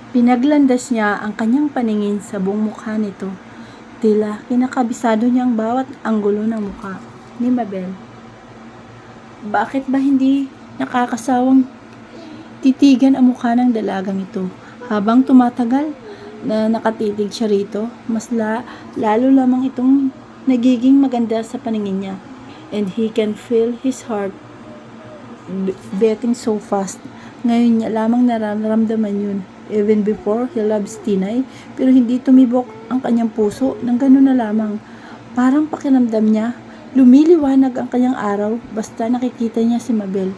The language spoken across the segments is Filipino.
Pinaglandas niya ang kanyang paningin sa buong mukha nito. Tila kinakabisado niya ang bawat anggulo ng mukha ni Mabel. Bakit ba hindi nakakasawang titigan ang mukha ng dalagang ito? Habang tumatagal na nakatitig siya rito, mas lalo lamang itong nagiging maganda sa paningin niya. And he can feel his heart beating so fast. Ngayon niya lamang nararamdaman yun. Even before, he loves Tinay, pero hindi tumibok ang kanyang puso ng gano'n na lamang. Parang pakiramdam niya, lumiliwanag ang kanyang araw basta nakikita niya si Mabel.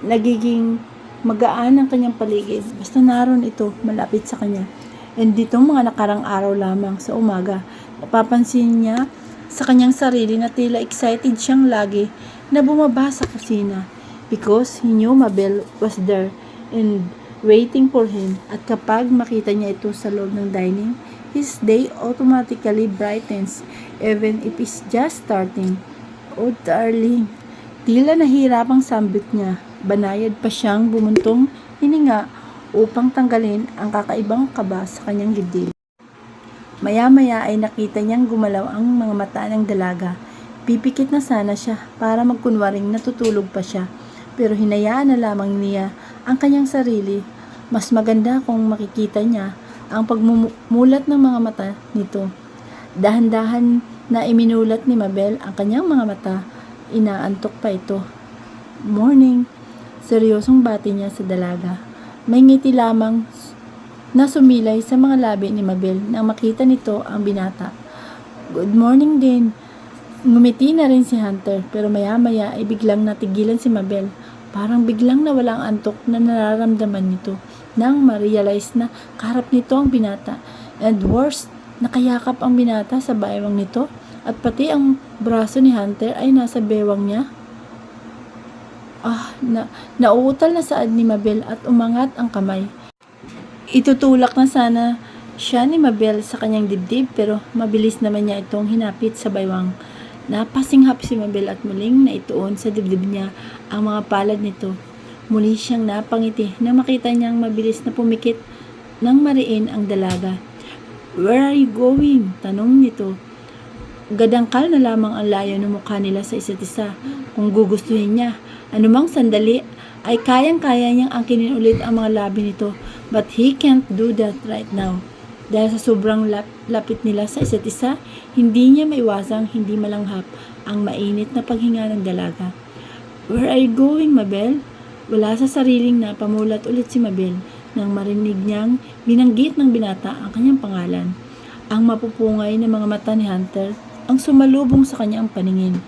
Nagiging magaan ang kanyang paligid basta naroon ito malapit sa kanya. And ditong mga nakarang araw lamang sa umaga, napapansin niya sa kanyang sarili na tila excited siyang lagi na bumaba sa kusina because he knew Mabel was there and waiting for him. At kapag makita niya ito sa loob ng dining, his day automatically brightens even if it's just starting. Oh darling, tila nahirapang sambit niya. Banayad pa siyang bumuntong hininga upang tanggalin ang kakaibang kaba sa kanyang dibdib. Maya-maya ay nakita niyang gumalaw ang mga mata ng dalaga. Pipikit na sana siya para magkunwaring natutulog pa siya, pero hinayaan na lamang niya ang kanyang sarili. Mas maganda kung makikita niya ang pagmumulat ng mga mata nito. Dahan-dahan na iminulat ni Mabel ang kanyang mga mata. Inaantok pa ito. Morning. Seryosong bati niya sa dalaga. May ngiti lamang na sumilay sa mga labi ni Mabel nang makita nito ang binata. Good morning din. Ngumiti na rin si Hunter, pero maya-maya ay biglang natigilan si Mabel. Parang biglang nawala ang antok na nararamdaman nito nang ma-realize na kaharap nito ang binata. And worse, nakayakap ang binata sa baywang nito at pati ang braso ni Hunter ay nasa bewang niya. Nauutal na saad ni Mabel at umangat ang kamay. Itutulak na sana siya ni Mabel sa kanyang dibdib, pero mabilis naman niya itong hinapit sa baywang. Napasinghap si Mabel at muling naituon sa dibdib niya ang mga palad nito. Muli siyang napangiti na makita niyang mabilis na pumikit nang mariin ang dalaga. Where are you going? Tanong nito. Gadangkal na lamang ang layo ng mukha nila sa isa't isa. Kung gugustuhin niya, anumang sandali ay kayang-kaya niyang angkinin ulit ang mga labi nito. But he can't do that right now. Dahil sa sobrang lapit nila sa isa't isa, hindi niya maiwasang hindi malanghap ang mainit na paghinga ng dalaga. Where are you going, Mabel? Wala sa sariling na pamulat ulit si Mabel nang marinig niyang binanggit ng binata ang kanyang pangalan. Ang mapupungay na mga mata ni Hunter ang sumalubong sa kanyang paningin.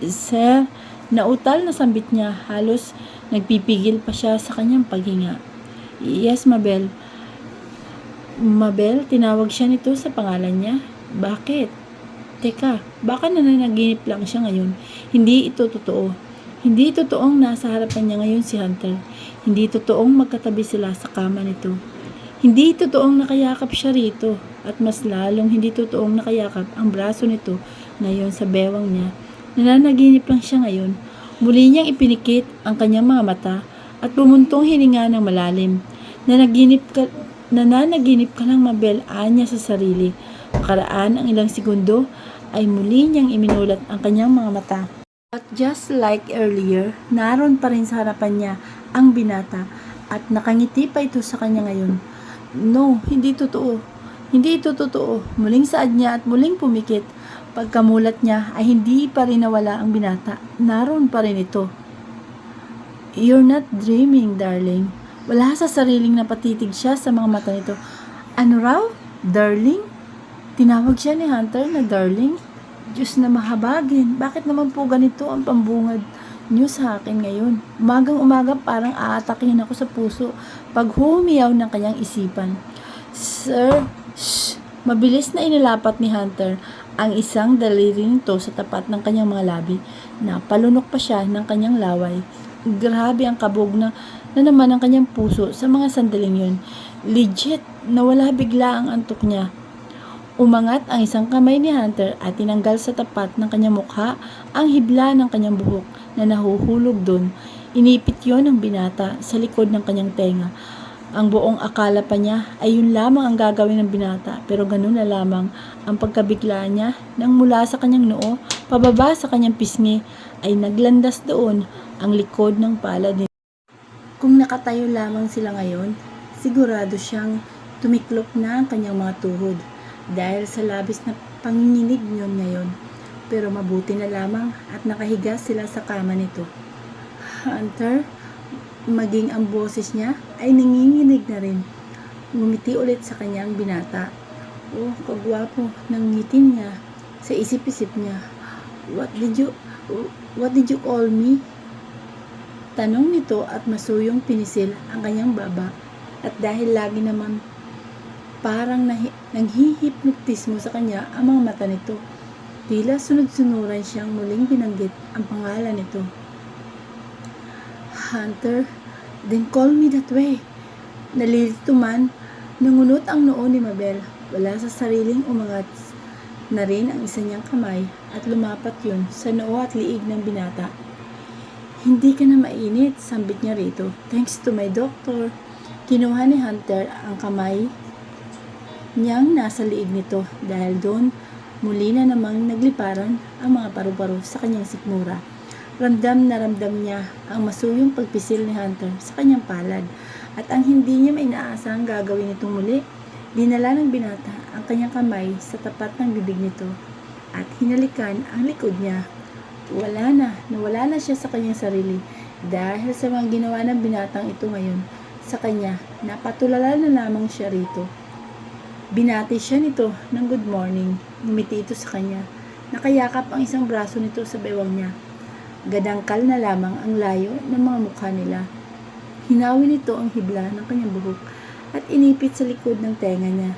Sir, nautal na sambit niya, halos nagpipigil pa siya sa kanyang paghinga. Yes, Mabel. Mabel, tinawag siya nito sa pangalan niya. Bakit? Teka, baka nananaginip lang siya ngayon. Hindi ito totoo. Hindi totoong nasa harapan niya ngayon si Hunter. Hindi totoong magkatabi sila sa kama nito. Hindi totoong nakayakap siya rito. At mas lalong hindi totoong nakayakap ang braso nito ngayon sa bewang niya. Nananaginip lang siya ngayon. Muli niyang ipinikit ang kanyang mga mata at bumuntong hininga ng malalim. Nananaginip ka lang, Mabel, anya sa sarili. Makaraan ang ilang segundo ay muli niyang iminulat ang kanyang mga mata. But just like earlier, naroon pa rin sa harapan niya ang binata at nakangiti pa ito sa kanya ngayon. No, hindi totoo. Hindi ito totoo. Muling saad niya at muling pumikit. Pagkamulat niya ay hindi pa rin nawala ang binata. Naroon pa rin ito. You're not dreaming, darling. Wala sa sariling napatitig siya sa mga mata nito. Ano raw? Darling? Tinawag siya ni Hunter na darling? Diyos na mahabagin, bakit naman po ganito ang pambungad niyo sa akin ngayon? Umagang-umaga parang aatakin ako sa puso pag humiyaw ng kanyang isipan. Sir, shh! Mabilis na inilapot ni Hunter ang isang daliri nito sa tapat ng kanyang mga labi. Napalunok pa siya ng kanyang laway. Grabe ang kabog na naman ang kanyang puso sa mga sandaling yun. Legit, nawala bigla ang antok niya. Umangat ang isang kamay ni Hunter at tinanggal sa tapat ng kanyang mukha ang hibla ng kanyang buhok na nahuhulog doon. Inipit yon ng binata sa likod ng kanyang tenga. Ang buong akala pa niya ay yun lamang ang gagawin ng binata, pero ganun na lamang ang pagkabigla niya nang mula sa kanyang noo, pababa sa kanyang pisngi, ay naglandas doon ang likod ng palad nito. Kung nakatayo lamang sila ngayon, sigurado siyang tumiklop na ang kanyang mga tuhod dahil sa labis na panginginig niyon ngayon. Pero mabuti na lamang at nakahiga sila sa kama nito. Hunter, maging ang boses niya ay nanginginig na rin. Ngumiti ulit sa kanyang binata. Oh, kagwapo ng ngiti niya. Sa isip-isip niya, What did you call me? Tanong nito at masuyong pinisil ang kanyang baba. At dahil lagi naman parang nanghihipnotismo sa kanya ang mga mata nito, tila sunod-sunuran siyang muling binanggit ang pangalan nito. Hunter, then call me that way. Nalilito man, nangunot ang noo ni Mabel. Wala sa sariling umangat na rin ang isa niyang kamay at lumapat yun sa noo at liig ng binata. Hindi ka na mainit, sambit niya rito. Thanks to my doctor. Kinuha ni Hunter ang kamay niyang nasa liig nito dahil doon muli na namang nagliparan ang mga paru-paro sa kanyang sikmura. Ramdam na ramdam niya ang masuyong pagpisil ni Hunter sa kanyang palad at ang hindi niya mainaasahang gagawin nitong muli. Dinala ng binata ang kanyang kamay sa tapat ng bibig nito at hinalikan ang likod niya. Nawala na siya sa kanyang sarili dahil sa mga ginawa ng binatang ito ngayon sa kanya. Napatulala na lamang siya rito. Binati siya nito ng good morning. Ngumiti ito sa kanya. Nakayakap ang isang braso nito sa bewang niya. Gadangkal na lamang ang layo ng mga mukha nila. Hinawi nito ang hibla ng kanyang buhok at inipit sa likod ng tenga niya.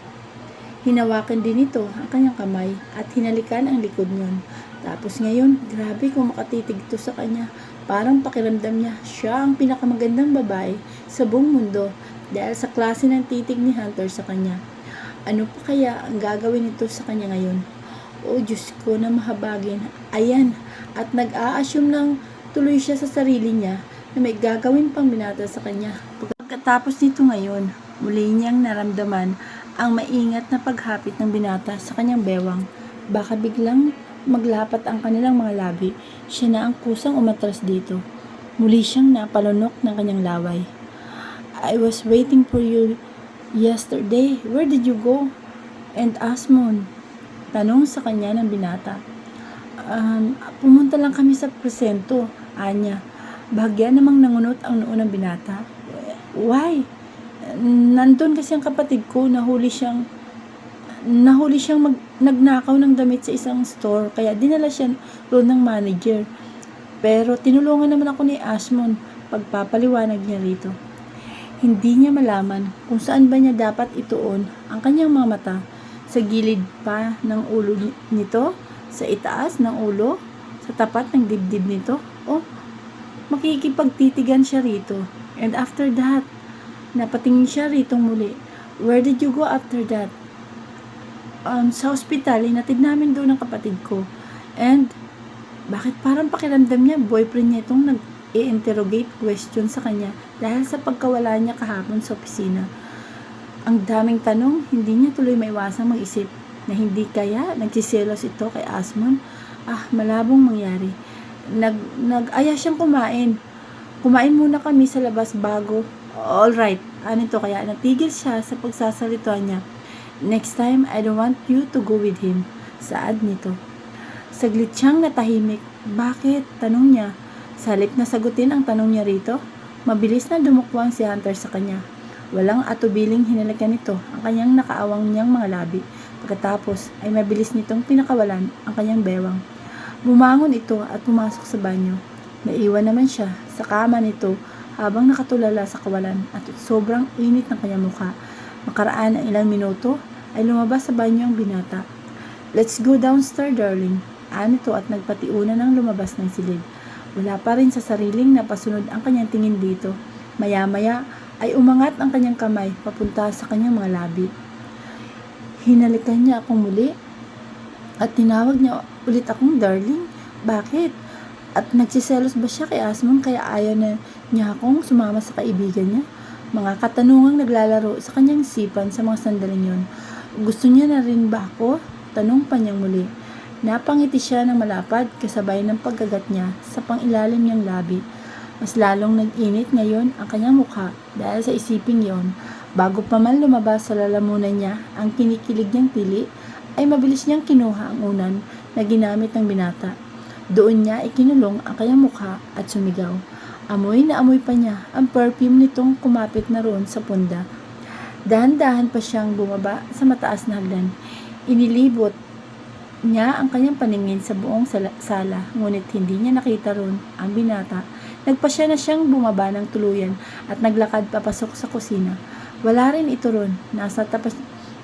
Hinawakan din nito ang kanyang kamay at hinalikan ang likod niyon. Tapos ngayon, grabe kung makatitig ito sa kanya. Parang pakiramdam niya, siya ang pinakamagandang babae sa buong mundo dahil sa klase ng titig ni Hunter sa kanya. Ano pa kaya ang gagawin nito sa kanya ngayon? O Diyos ko na mahabagin. Ayan, at nag-a-assume ng tuloy siya sa sarili niya na may gagawin pang binata sa kanya. Pagkatapos nito ngayon, muli niyang naramdaman ang maingat na paghapit ng binata sa kanyang bewang. Baka biglang maglapat ang kanilang mga labi. Siya na ang kusang umatras dito. Muli siyang napalunok ng kanyang laway. I was waiting for you yesterday. Where did you go? And Asmon, tanong sa kanya ng binata. Pumunta lang kami sa presento, Anya. Bahagya namang nangunot ang noo ng binata. Why? Nandun kasi ang kapatid ko, nahuli siyang nagnakaw ng damit sa isang store, kaya dinala siya doon ng manager. Pero tinulungan naman ako ni Asmon, pagpapaliwanag niya rito. Hindi niya malaman kung saan ba niya dapat ituon ang kanyang mga mata, sa gilid pa ng ulo nito, sa itaas ng ulo, sa tapat ng dibdib nito, o makikipagtitigan siya rito. And after that, napatingin siya rito muli. Where did you go after that? Sa hospital, inatid namin doon ng kapatid ko. And, bakit parang pakiramdam niya, boyfriend niya itong nag-i-interrogate question sa kanya dahil sa pagkawala niya kahapon sa opisina. Ang daming tanong, hindi niya tuloy maiwasang mag-isip na hindi kaya nagsiselos ito kay Asmon. Malabong mangyari. Nag-aya siyang kumain. Kumain muna kami sa labas bago. Alright, anito kaya natigil siya sa pagsasalita niya. Next time, I don't want you to go with him. Saad nito. Saglit siyang natahimik. Bakit? Tanong niya. Sa halip na sagutin ang tanong niya rito, mabilis na dumukwang si Hunter sa kanya. Walang atubiling hinalikan nito ang kanyang nakaawang niyang mga labi. Pagkatapos ay mabilis nitong pinakawalan ang kanyang bewang. Bumangon ito at pumasok sa banyo. Naiwan naman siya sa kama nito habang nakatulala sa kawalan at sobrang init ng kanyang mukha. Makaraan ang ilang minuto ay lumabas sa banyo ang binata. Let's go downstairs, darling. Anito at nagpatiuna ng lumabas ng silid. Wala pa rin sa sariling napasunod ang kanyang tingin dito. Maya-maya ay umangat ang kanyang kamay papunta sa kanyang mga labi. Hinalikan niya akong muli at tinawag niya ulit akong darling. Bakit? At nagsiselos ba siya kay Asmon kaya ayaw na niya akong sumama sa kaibigan niya? Mga katanungang naglalaro sa kanyang isipan sa mga sandaling yon. Gusto niya na rin ba ako? Tanong pa niyang muli. Napangiti siya ng malapad kasabay ng pagkagat niya sa pangilalim niyang labi. Mas lalong nag-init ngayon ang kanyang mukha dahil sa isiping yon. Bago pa man lumabas sa lalamunan niya ang kinikilig niyang pili, ay mabilis niyang kinuha ang unan na ginamit ng binata. Doon niya ikinulong ang kanyang mukha at sumigaw. Amoy na amoy pa niya ang perfume nitong kumapit na roon sa punda. Dahan-dahan pa siyang bumaba sa mataas na hagdan. Inilibot niya ang kanyang paningin sa buong sala, ngunit hindi niya nakita roon ang binata. Nagpasya na siyang bumaba ng tuluyan at naglakad papasok sa kusina. Wala rin ito roon. Nasa tapat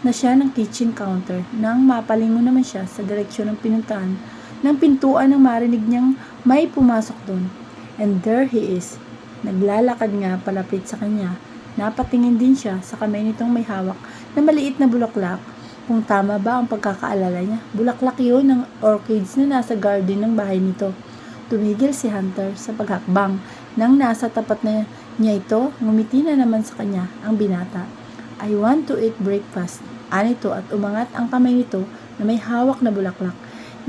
na siya ng kitchen counter nang mapalingon naman siya sa direksyon ng pinuntahan ng pintuan nang marinig niyang may pumasok doon. And there he is. Naglalakad nga palapit sa kanya. Napatingin din siya sa kamay nitong may hawak na maliit na bulaklak. Kung tama ba ang pagkakaalala niya, bulaklak yun ng orchids na nasa garden ng bahay nito. Tumigil si Hunter sa paghakbang. Nang nasa tapat na niya ito, ngumiti na naman sa kanya ang binata. I want to eat breakfast. Anito at umangat ang kamay nito na may hawak na bulaklak.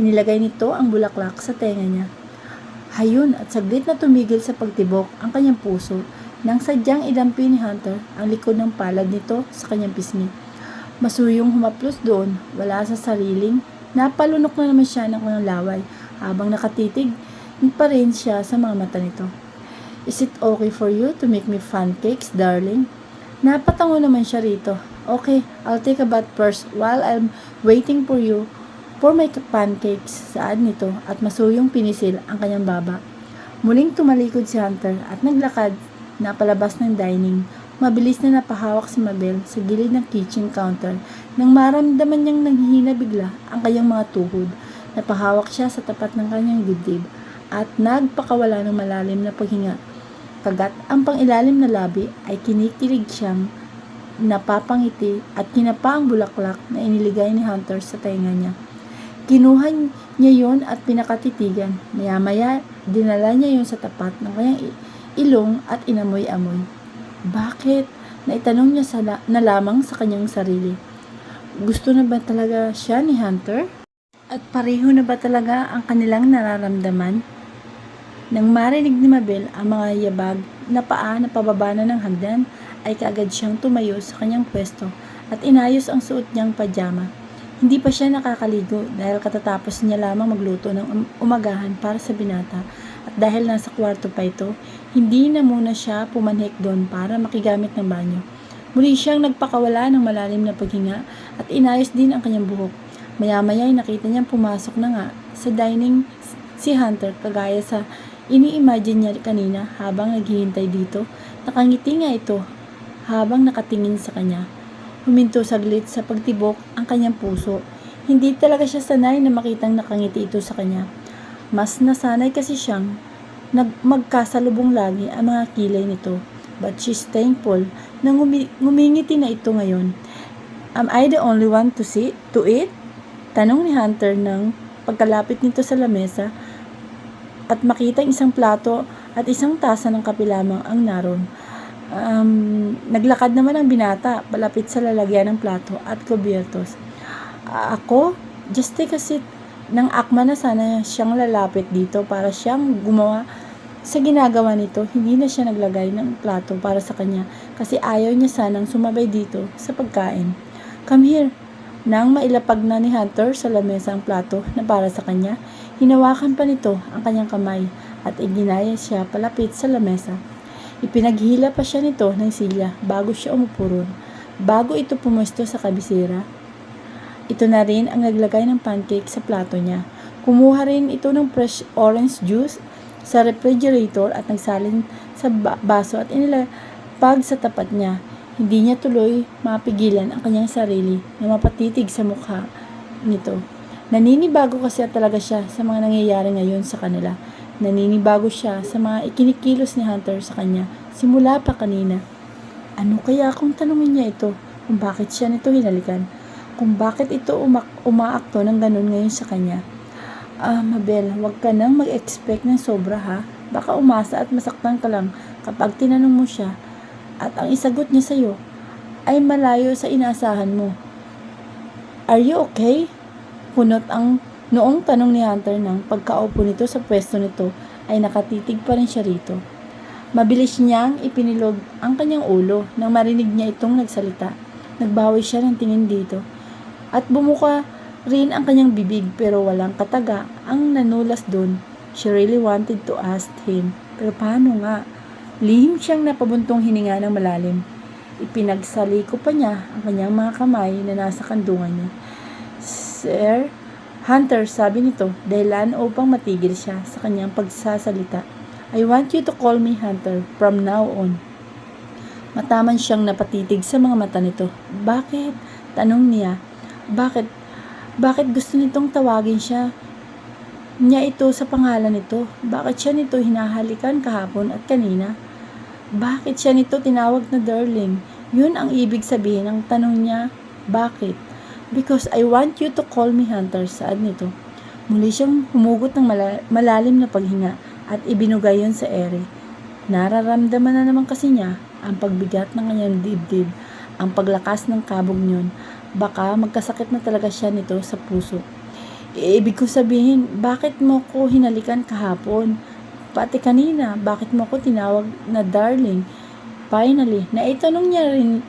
Inilagay nito ang bulaklak sa tenga niya. Hayun at saglit na tumigil sa pagtibok ang kanyang puso nang sadyang idampi ni Hunter ang likod ng palad nito sa kanyang pisngi. Masuyong humaplos doon, wala sa sariling, napalunok na naman siya ng kanyang laway habang nakatitig pa rin siya sa mga mata nito. Is it okay for you to make me pancakes, darling? Napatango naman siya rito. Okay, I'll take a bath first while I'm waiting for you for my pancakes, saad nito at masuyong pinisil ang kanyang baba. Muling tumalikod si Hunter at naglakad na palabas ng dining. Mabilis na napahawak si Mabel sa gilid ng kitchen counter nang maramdaman niyang nanghihina bigla ang kanyang mga tuhod. Napahawak siya sa tapat ng kanyang dibdib at nagpakawala ng malalim na paghinga. Kagat ang pangilalim na labi ay kinikilig siyang napapangiti at kinapa ang bulaklak na iniligay ni Hunter sa tenga niya. Kinuha niya yon at pinakatitigan. Maya-maya, dinala niya yon sa tapat ng kanyang ilong at inamoy-amoy. Bakit? Naitanong niya na lamang sa kanyang sarili. Gusto na ba talaga siya ni Hunter? At pareho na ba talaga ang kanilang nararamdaman? Nang marinig ni Mabel ang mga yabag na paa na pababa na ng hagdan, ay kaagad siyang tumayo sa kanyang pwesto at inayos ang suot niyang pajama. Hindi pa siya nakakaligo dahil katatapos niya lamang magluto ng umagahan para sa binata at dahil nasa kwarto pa ito, hindi na muna siya pumanhik doon para makigamit ng banyo. Muli siyang nagpakawala ng malalim na paghinga at inayos din ang kanyang buhok. Maya-maya ay nakita niyang pumasok na nga sa dining si Hunter kagaya sa ini-imagine niya kanina habang naghihintay dito. Nakangiti nga ito habang nakatingin sa kanya. Huminto saglit sa pagtibok ang kanyang puso. Hindi talaga siya sanay na makitang nakangiti ito sa kanya. Mas nasanay kasi siyang magkasalubong lagi ang mga kilay nito. But she's thankful na ngumingiti na ito ngayon. Am I the only one to eat? Tanong ni Hunter nang pagkalapit nito sa lamesa at makita isang plato at isang tasa ng kape lamang ang naroon. Naglakad naman ang binata palapit sa lalagyan ng plato at kubyertos. Ako? Just take a seat. Nang akma na sana siyang lalapit dito para siyang gumawa sa ginagawa nito, hindi na siya naglagay ng plato para sa kanya kasi ayaw niya sanang sumabay dito sa pagkain. Come here. Nang mailapag na ni Hunter sa lamesa ang plato na para sa kanya, hinawakan pa nito ang kanyang kamay at iginaya siya palapit sa lamesa. Ipinaghila pa siya nito ng silya bago siya umupo roon. Bago ito pumuesto sa kabisera, ito na rin ang naglagay ng pancake sa plato niya. Kumuha rin ito ng fresh orange juice sa refrigerator at nagsalin sa baso at inilapag sa tapat niya. Hindi niya tuloy mapigilan ang kanyang sarili na mapatitig sa mukha nito. Naninibago kasi talaga siya sa mga nangyayari ngayon sa kanila. Naninibago siya sa mga ikinikilos ni Hunter sa kanya simula pa kanina. Ano kaya kung tanungin niya ito kung bakit siya nito hinalikan? Kung bakit ito umaakto ng ganun ngayon sa kanya? Mabel, huwag ka nang mag-expect ng sobra ha. Baka umasa at masaktan ka lang kapag tinanong mo siya At ang isagot niya sa'yo ay malayo sa inaasahan mo. Are you okay? Punot ang noong tanong ni Hunter nang pagkaupo nito sa pwesto nito ay nakatitig pa rin siya rito. Mabilis niyang ipinilog ang kanyang ulo nang marinig niya itong nagsalita. Nagbawi siya ng tingin dito at bumuka rin ang kanyang bibig pero walang kataga ang nanulas doon. She really wanted to ask him, pero paano nga? Lihim siyang napabuntong hininga ng malalim. Ipinagsaliko pa niya ang kanyang mga kamay na nasa kandungan niya. Sir Hunter, sabi nito, dahilan upang matigil siya sa kanyang pagsasalita. I want you to call me Hunter from now on. Mataman siyang napatitig sa mga mata nito. Bakit? Tanong niya. Bakit gusto nitong tawagin niya ito sa pangalan nito? Bakit siya nito hinahalikan kahapon at kanina? Bakit siya nito tinawag na darling? Yun ang ibig sabihin ng tanong niya. Bakit? Because I want you to call me Hunter, saad nito. Muli siyang humugot ng malalim na paghinga at ibinugay yun sa ere. Nararamdaman na naman kasi niya ang pagbigat ng kanyang dibdib, ang paglakas ng kabog niyon. Baka magkasakit na talaga siya nito sa puso. Ibig ko sabihin, bakit mo ko hinalikan kahapon? Pati kanina, bakit mo ko tinawag na darling? Finally, naitanong niya rin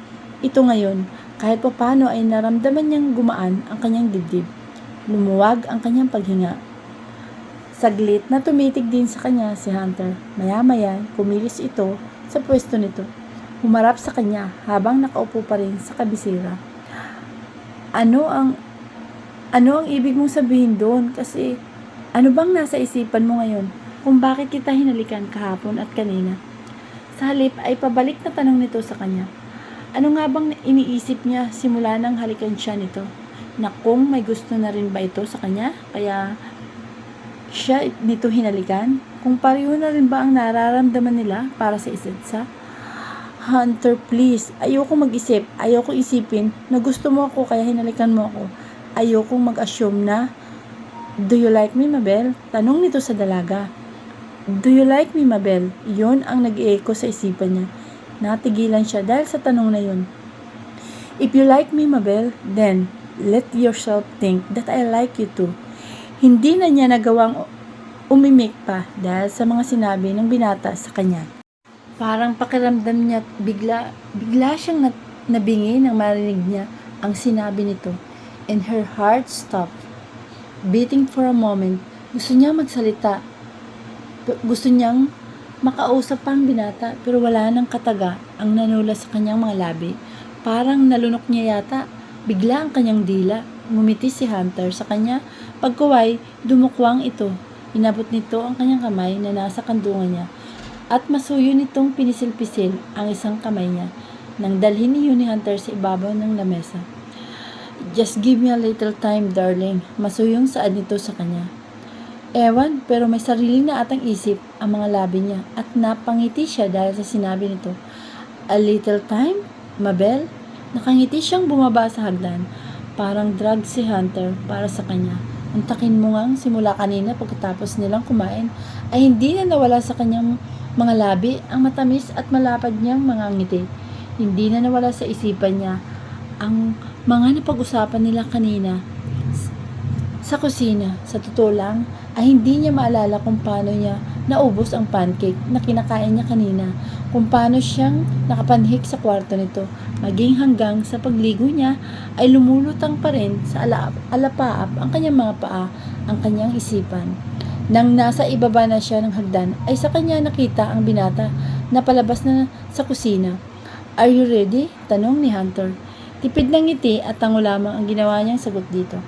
ito ngayon. Kahit papano ay naramdaman niyang gumaan ang kanyang dibdib. Lumuwag ang kanyang paghinga. Saglit na tumitig din sa kanya si Hunter. Maya-maya, kumilos ito sa pwesto nito. Humarap sa kanya habang nakaupo pa rin sa kabisera. Ano ang ibig mong sabihin doon? Kasi ano bang nasa isipan mo ngayon kung bakit kita hinalikan kahapon at kanina? Sa halip ay pabalik na tanong nito sa kanya. Ano nga bang iniisip niya simula nang halikan siya nito? Na kung may gusto na rin ba ito sa kanya? Kaya siya nito hinalikan? Kung pareho na rin ba ang nararamdaman nila para sa isa't isa? Hunter, please. Ayoko mag-isip. Ayoko isipin na gusto mo ako kaya hinalikan mo ako. Ayoko mag-assume na, do you like me, Mabel? Tanong nito sa dalaga. Do you like me, Mabel? Yun ang nag-echo sa isipan niya. Natigilan siya dahil sa tanong na yun. If you like me, Mabel, then let yourself think that I like you too. Hindi na niya nagawang umimik pa dahil sa mga sinabi ng binata sa kanya. Parang pakiramdam niya bigla siyang nabingi nang marinig niya ang sinabi nito. And her heart stopped beating for a moment. Gusto niya magsalita. Gusto niyang makausap pa ang binata pero wala nang kataga ang nanulas sa kanyang mga labi. Parang nalunok niya yata. Bigla ang kanyang dila. Ngumiti si Hunter sa kanya. Pagkuway, dumukwang ito. Inabot nito ang kanyang kamay na nasa kandungan niya. At masuyo nitong pinisil-pisil ang isang kamay niya nang dalhin ni Hunter sa ibabaw ng lamesa. Just give me a little time, darling. Masuyong saad nito sa kanya. Ewan, pero may sarili na atang isip ang mga labi niya at napangiti siya dahil sa sinabi nito. A little time? Mabel? Nakangiti siyang bumaba sa hagdan. Parang drug si Hunter para sa kanya. Untakin mo ngang simula kanina pagkatapos nilang kumain ay hindi na nawala sa kanyang mga labi ang matamis at malapad niyang mga ngiti. Hindi na nawala sa isipan niya ang mga napag-usapan nila kanina sa kusina. Sa totoo lang, ay hindi niya maalala kung paano niya naubos ang pancake na kinakain niya kanina, kung paano siyang nakapanhik sa kwarto nito, maging hanggang sa pagligo niya ay lumulutang pa rin sa alapaap ang kanyang mga paa, ang kanyang isipan. Nang nasa ibaba na siya ng hagdan, ay sa kanya nakita ang binata na palabas na sa kusina. Are you ready? Tanong ni Hunter. Tipid ng ngiti at tango lamang ang ginawa niyang sagot dito.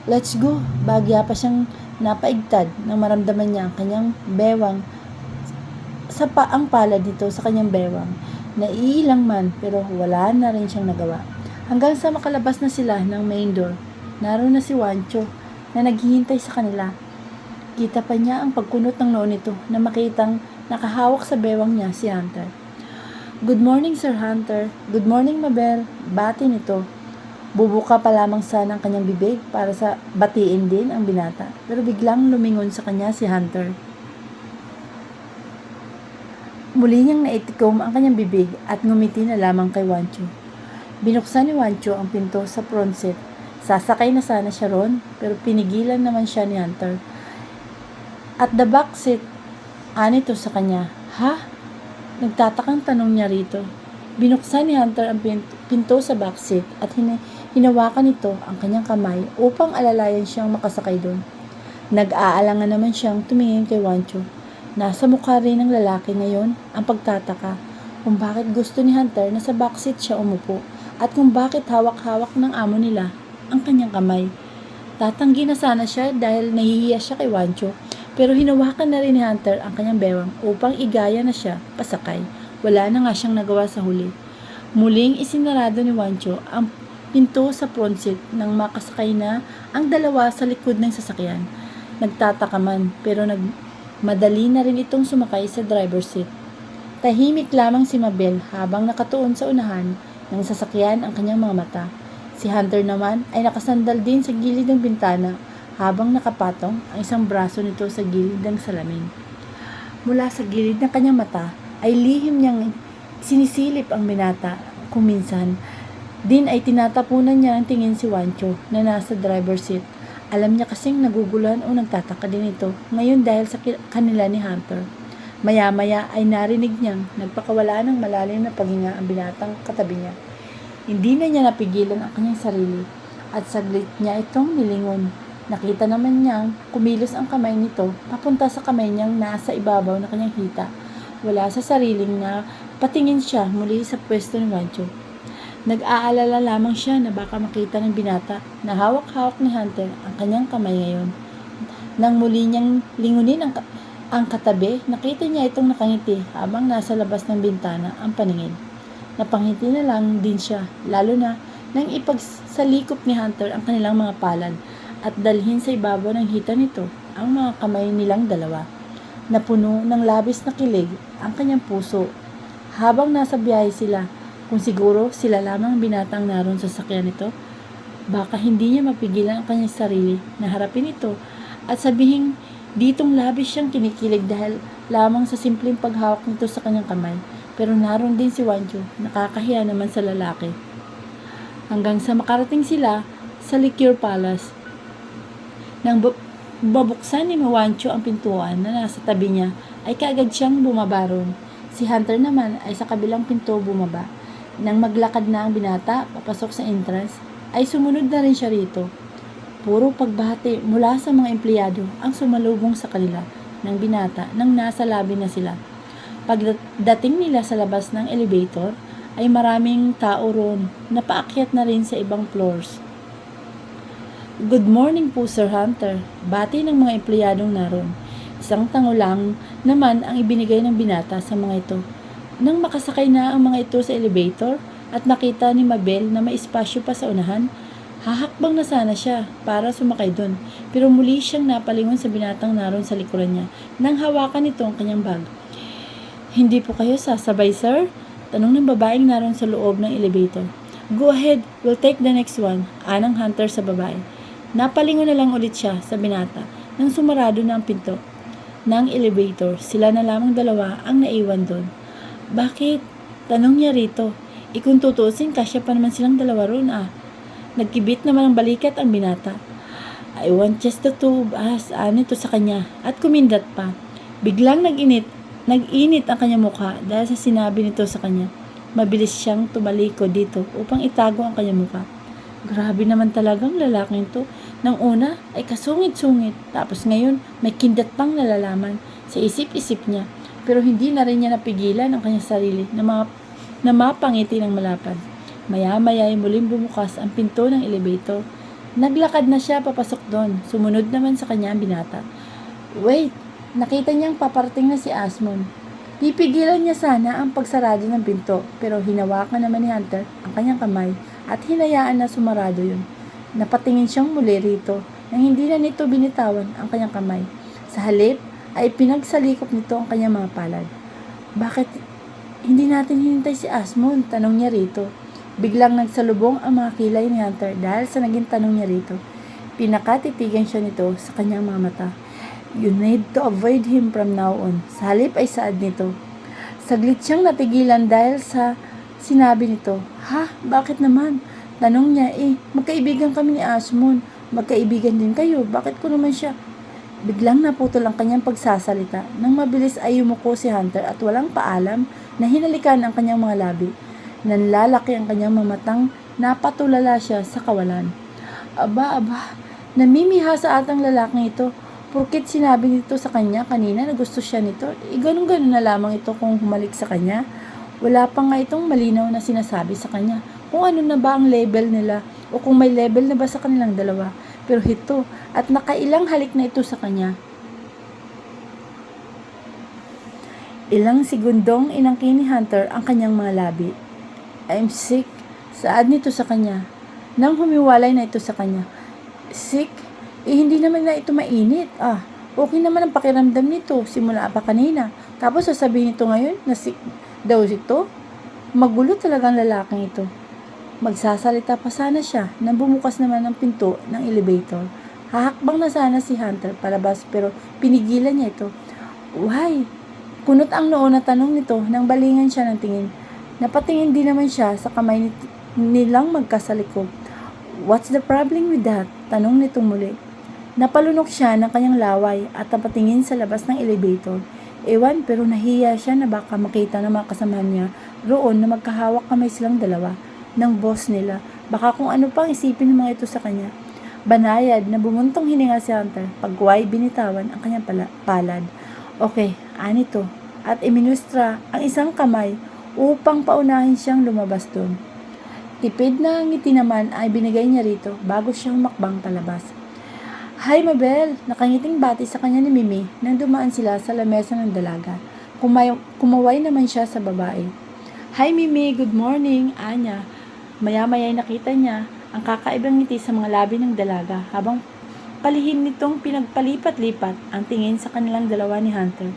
Let's go. Bagya pa siyang napaigtad nang maramdaman niya ang kanyang bewang sa paang palad nito sa kanyang bewang. Naiilang man pero wala na rin siyang nagawa. Hanggang sa makalabas na sila ng main door, naroon na si Wancho na naghihintay sa kanila. Kita pa niya ang pagkunot ng noo nito na makitang nakahawak sa bewang niya si Hunter. Good morning, Sir Hunter. Good morning, Mabel. Bati nito. Bubuka pa lamang sana ang kanyang bibig para sa batiin din ang binata. Pero biglang lumingon sa kanya si Hunter. Muli niyang naitikom ang kanyang bibig at ngumiti na lamang kay Wancho. Binuksan ni Wancho ang pinto sa front seat. Sasakay na sana siya ron, pero pinigilan naman siya ni Hunter. At the back seat, anito sa kanya. Ha? Nagtatakang tanong niya rito. Binuksan ni Hunter ang pinto sa back seat at hinawakan nito ang kanyang kamay upang alalayan siyang makasakay doon. Nag-aalangan naman siyang tumingin kay Wancho. Nasa mukha rin ng lalaki ngayon ang pagtataka kung bakit gusto ni Hunter na sa backseat siya umupo at kung bakit hawak-hawak ng amo nila ang kanyang kamay. Tatanggi na sana siya dahil nahihiya siya kay Wancho, pero hinawakan na rin ni Hunter ang kanyang bewang upang igaya na siya pasakay. Wala na nga siyang nagawa sa huli. Muling isinarado ni Wancho ang pinto sa front seat nang makasakay na ang dalawa sa likod ng sasakyan. Nagtataka man, pero madali na rin itong sumakay sa driver's seat. Tahimik lamang si Mabel habang nakatuon sa unahan ng sasakyan ang kanyang mga mata. Si Hunter naman ay nakasandal din sa gilid ng bintana habang nakapatong ang isang braso nito sa gilid ng salamin. Mula sa gilid ng kanyang mata ay lihim niyang sinisilip ang binata. Kung minsan, din ay tinatapunan niya ng tingin si Wancho na nasa driver's seat. Alam niya kasing naguguluhan o nagtataka din ito ngayon dahil sa kanila ni Hunter. Maya-maya ay narinig niyang nagpakawala ng malalim na paghinga ang binatang katabi niya. Hindi na niya napigilan ang kanyang sarili at saglit niya itong nilingon. Nakita naman niyang kumilos ang kamay nito papunta sa kamay niyang nasa ibabaw na kanyang hita. Wala sa sariling na patingin siya muli sa pwesto ni Wancho. Nag-aalala lamang siya na baka makita ng binata na hawak-hawak ni Hunter ang kanyang kamay ngayon. Nang muli niyang lingunin ang katabi, nakita niya itong nakangiti habang nasa labas ng bintana ang paningin. Napangiti na lang din siya, lalo na nang ipagsalikop ni Hunter ang kanilang mga palad at dalhin sa ibabaw ng hita nito ang mga kamay nilang dalawa. Napuno ng labis na kilig ang kanyang puso habang nasa biyahe sila. Kung siguro sila lamang binatang naroon sa sakyan nito, baka hindi niya mapigilan ang kanyang sarili na harapin ito at sabihing ditong labis siyang kinikilig dahil lamang sa simpleng paghawak nito sa kanyang kamay. Pero naroon din si Wancho, nakakahiya naman sa lalaki. Hanggang sa makarating sila sa Liquor Palace. Nang babuksan ni Wancho ang pintuan na nasa tabi niya, ay kaagad siyang bumaba roon. Si Hunter naman ay sa kabilang pinto bumaba. Nang maglakad na ang binata papasok sa entrance, ay sumunod na rin siya rito. Puro pagbahati mula sa mga empleyado ang sumalubong sa kanila ng binata nang nasa lobby na sila. Pagdating nila sa labas ng elevator, ay maraming tao roon na paakyat na rin sa ibang floors. Good morning po, Sir Hunter. Bati ng mga empleyadong naroon. Isang tango lang naman ang ibinigay ng binata sa mga ito. Nang makasakay na ang mga ito sa elevator at nakita ni Mabel na may espasyo pa sa unahan, hahakbang na sana siya para sumakay doon. Pero muli siyang napalingon sa binatang naroon sa likuran niya nang hawakan nito ang kanyang bag. Hindi po kayo sasabay, sir? Tanong ng babaeng naroon sa loob ng elevator. Go ahead, we'll take the next one, anang Hunter sa babae. Napalingon na lang ulit siya sa binata nang sumarado na ang pinto ng elevator. Sila na lamang dalawa ang naiwan doon. Bakit? Tanong niya rito. Kung tutusin, kasya pa naman silang dalawa roon Nagkibit naman ang balikat ang binata. I want just the two of us, nito sa kanya. At kumindat pa. Biglang nag-init ang kanyang mukha dahil sa sinabi nito sa kanya. Mabilis siyang tumalikod dito upang itago ang kanyang mukha. Grabe naman talagang lalaking ito. Nang una ay kasungit-sungit. Tapos ngayon may kindat pang nalalaman sa isip-isip niya. Pero hindi na rin niya napigilan ang kanyang sarili na mapangiti ng malapad. Maya-maya ay muling bumukas ang pinto ng elevator. Naglakad na siya papasok doon. Sumunod naman sa kanya ang binata. Wait! Nakita niyang paparating na si Asmon. Pipigilan niya sana ang pagsarado ng pinto, pero hinawakan naman ni Hunter ang kanyang kamay at hinayaan na sumarado yun. Napatingin siyang muli rito nang hindi na nito binitawan ang kanyang kamay. Sa halip, ay pinagsalikop nito ang kanyang mga palad. Bakit hindi natin hinintay si Asmon? Tanong niya rito. Biglang nagsalubong ang mga kilay ni Hunter dahil sa naging tanong niya rito. Pinakatitigan siya nito sa kanyang mga mata. You need to avoid him from now on. Sa halip ay saad nito. Saglit siyang natigilan dahil sa sinabi nito. Ha? Bakit naman? Tanong niya, magkaibigan kami ni Asmon. Magkaibigan din kayo. Bakit ko naman siya? Biglang naputol ang kanyang pagsasalita. Nang mabilis ay yumuko si Hunter at walang paalam na hinalikan ang kanyang mga labi. Nanlalaki ang kanyang mga matang, napatulala siya sa kawalan. Aba, namimiha sa atang lalaking ito. Porkit sinabi nito sa kanya kanina na gusto siya nito, ganun-ganun na lamang ito kung humalik sa kanya. Wala pa nga itong malinaw na sinasabi sa kanya kung ano na ba ang label nila o kung may label na ba sa kanilang dalawa. Pero ito, at nakailang halik na ito sa kanya. Ilang segundong inangkin ni Hunter ang kanyang mga labi. I'm sick. Saad nito sa kanya. Nang humiwalay na ito sa kanya. Sick? Hindi naman na ito mainit. Okay naman ang pakiramdam nito simula pa kanina. Tapos sasabihin nito ngayon na sick daw ito. Magulo talaga ang lalaking ito. Magsasalita pa sana siya nang bumukas naman ang pinto ng elevator. Hahakbang na sana si Hunter palabas pero pinigilan niya ito. Why? Kunot ang noo na tanong nito nang balingan siya ng tingin. Napatingin din naman siya sa kamay nilang magkasalikod. What's the problem with that? Tanong nito muli. Napalunok siya ng kanyang laway at napatingin sa labas ng elevator. Ewan pero nahiya siya na baka makita ng mga kasamahan niya roon na magkahawak kamay silang dalawa ng boss nila. Baka kung ano pang isipin ng mga ito sa kanya. Banayad na bumuntong hininga si Hunter pagway binitawan ang kanyang palad. Okay, anito. At iminustra ang isang kamay upang paunahin siyang lumabas doon. Tipid na ngiti naman ay binigay niya rito bago siyang makbang palabas. Hi Mabel! Nakangiting bati sa kanya ni Mimi nang dumaan sila sa lamesa ng dalaga. Kumaway naman siya sa babae. Hi Mimi! Good morning! Anya. Maya-maya'y nakita niya ang kakaibang ngiti sa mga labi ng dalaga habang palihim nitong pinagpalipat-lipat ang tingin sa kanilang dalawa ni Hunter.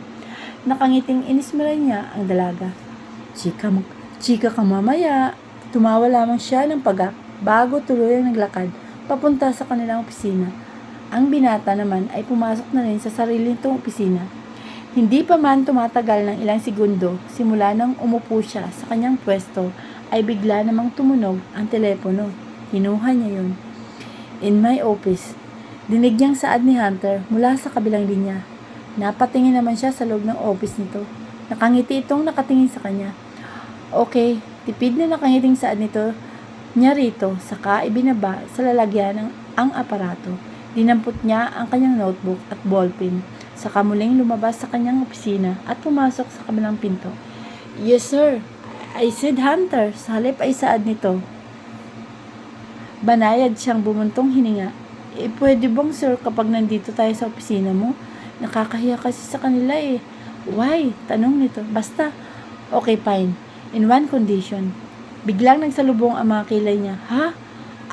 Nakangiting inismera niya ang dalaga. Chika ka mamaya! Tumawa lamang siya ng pagak bago tuluyang naglakad papunta sa kanilang opisina. Ang binata naman ay pumasok na rin sa sarili nitong opisina. Hindi pa man tumatagal ng ilang segundo simula nang umupo siya sa kanyang pwesto ay bigla namang tumunog ang telepono. Kinuha niya yun. In my office. Dinig niyang saad ni Hunter mula sa kabilang linya. Napatingin naman siya sa loob ng office nito. Nakangiti itong nakatingin sa kanya. Okay, tipid na nakangiting saad nito niya rito saka ibinaba sa lalagyan ng ang aparato. Dinampot niya ang kanyang notebook at ballpen, saka muling lumabas sa kanyang opisina at pumasok sa kabilang pinto. Yes sir, I said Hunter, sa halip ay saad nito. Banayad siyang bumuntong hininga. Pwede bang sir kapag nandito tayo sa opisina mo? Nakakahiya kasi sa kanila Why? Tanong nito. Basta. Okay, fine. In one condition. Biglang nagsalubong ang mga kilay niya. Ha?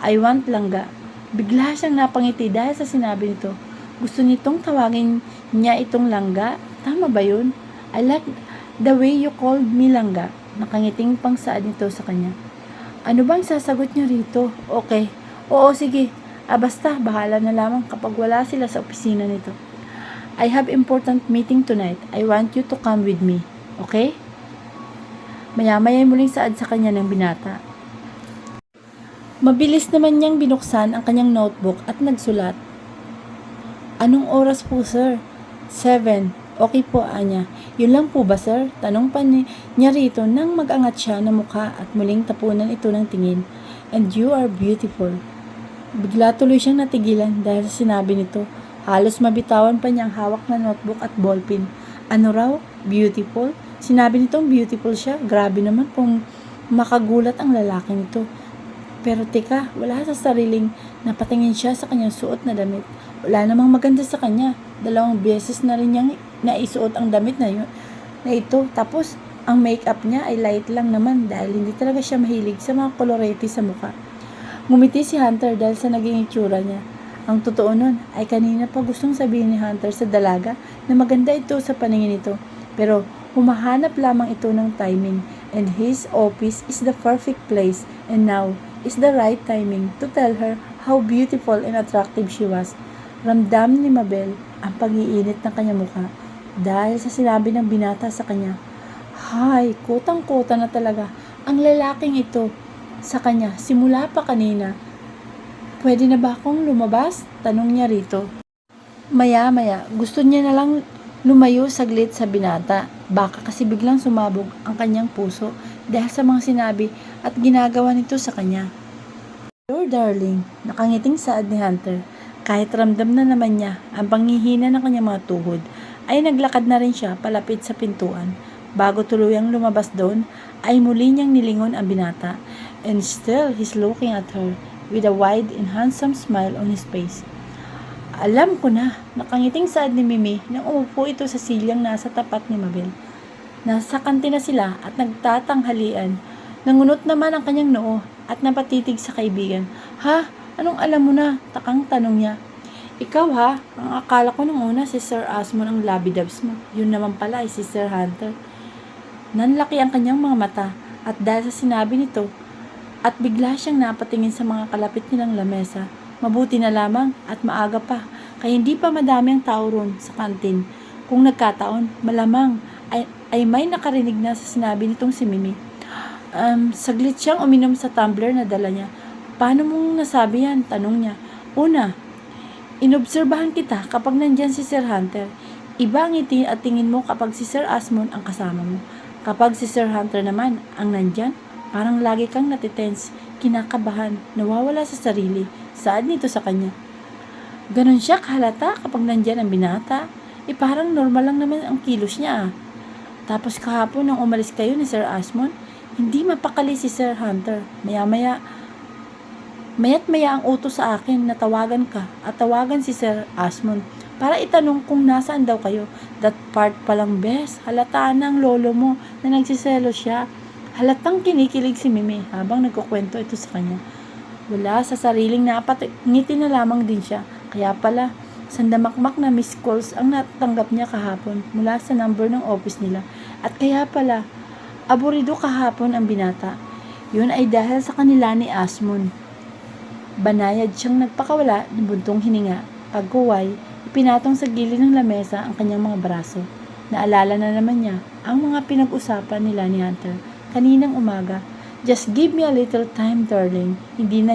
I want langga. Bigla siyang napangiti dahil sa sinabi nito. Gusto nitong tawagin niya itong langga? Tama ba yun? I like the way you called me langga. Nakangiting pang saad nito sa kanya. Ano bang sasagot niya rito? Okay. Oo, sige. Basta, bahala na lamang kapag wala sila sa opisina nito. I have important meeting tonight. I want you to come with me. Okay? Maya-maya muling saad sa kanya ng binata. Mabilis naman niyang binuksan ang kanyang notebook at nagsulat. Anong oras po, sir? 7. Okay po, Anya. Yun lang po ba, sir? Tanong pa niya rito nang mag-angat siya ng mukha at muling tapunan ito ng tingin. And you are beautiful. Bigla tuloy siyang natigilan dahil sa sinabi nito. Halos mabitawan pa niya ang hawak na notebook at ballpen. Ano raw? Beautiful? Sinabi nitong beautiful siya. Grabe naman kung makagulat ang lalaki nito. Pero teka, wala sa sariling napatingin siya sa kanyang suot na damit. Wala namang maganda sa kanya. 2 beses na rin niyang naisuot ang damit na ito. Tapos, ang makeup niya ay light lang naman dahil hindi talaga siya mahilig sa mga kolorete sa mukha. Ngumiti si Hunter dahil sa naging itsura niya. Ang totoo nun ay kanina pa gustong sabihin ni Hunter sa dalaga na maganda ito sa paningin nito. Pero humahanap lamang ito ng timing and his office is the perfect place and now is the right timing to tell her how beautiful and attractive she was. Ramdam ni Mabel ang pag-iinit ng kanyang mukha dahil sa sinabi ng binata sa kanya. Hay, kutang-kuta na talaga ang lalaking ito sa kanya simula pa kanina. Pwede na ba akong lumabas? Tanong niya rito. Maya-maya, gusto niya na lang lumayo saglit sa binata. Baka kasi biglang sumabog ang kanyang puso dahil sa mga sinabi at ginagawa nito sa kanya. Your darling, nakangiting saad ni Hunter. Kahit ramdam na naman niya ang panghihina ng kanyang mga tuhod, ay naglakad na rin siya palapit sa pintuan. Bago tuluyang lumabas doon, ay muli niyang nilingon ang binata. And still, he's looking at her with a wide and handsome smile on his face. Alam ko na, nakangiting saad ni Mimi nang umupo ito sa silyang nasa tapat ni Mabel. Nasa kantina sila at nagtatanghalian. Nangunot naman ang kanyang noo at napatitig sa kaibigan. Ha? Anong alam mo na? Takang tanong niya. Ikaw ha? Ang akala ko nung una si Sir Asmon ang labidabs mo. Yun naman pala ay si Sir Hunter. Nanlaki ang kanyang mga mata at dahil sa sinabi nito, at bigla siyang napatingin sa mga kalapit nilang lamesa. Mabuti na lamang at maaga pa, kaya hindi pa madami ang tao ron sa kantin. Kung nagkataon, malamang ay may nakarinig na sa sinabi nitong si Mimi. Saglit siyang uminom sa tumbler na dala niya. Paano mong nasabi yan? Tanong niya. Una, inobserbahan kita kapag nandyan si Sir Hunter. Iba ang ngiti at tingin mo kapag si Sir Asmon ang kasama mo. Kapag si Sir Hunter naman ang nandyan, parang lagi kang natitense, kinakabahan, nawawala sa sarili. Saad nito sa kanya. Ganon siya kahalata kapag nandyan ang binata. Parang normal lang naman ang kilos niya. Tapos kahapon nang umalis kayo ni Sir Asmon, hindi mapakali si Sir Hunter. Maya't maya ang utos sa akin na tawagan ka at tawagan si Sir Asmon para itanong kung nasaan daw kayo. That part palang bes, halata na ang lolo mo na nagsiselo siya. Halatang kinikilig si Mimi habang nagkukwento ito sa kanya. Wala sa sariling ngiti na lamang din siya. Kaya pala, sandamakmak na missed calls ang natanggap niya kahapon mula sa number ng office nila. At kaya pala, aburido kahapon ang binata. Yun ay dahil sa kanila ni Asmon. Banayad siyang nagpakawala ng buntong hininga. Pagkuway, ipinatong sa gilid ng lamesa ang kanyang mga braso. Naalala na naman niya ang mga pinag-usapan nila ni Hunter kaninang umaga. Just give me a little time, darling. Hindi na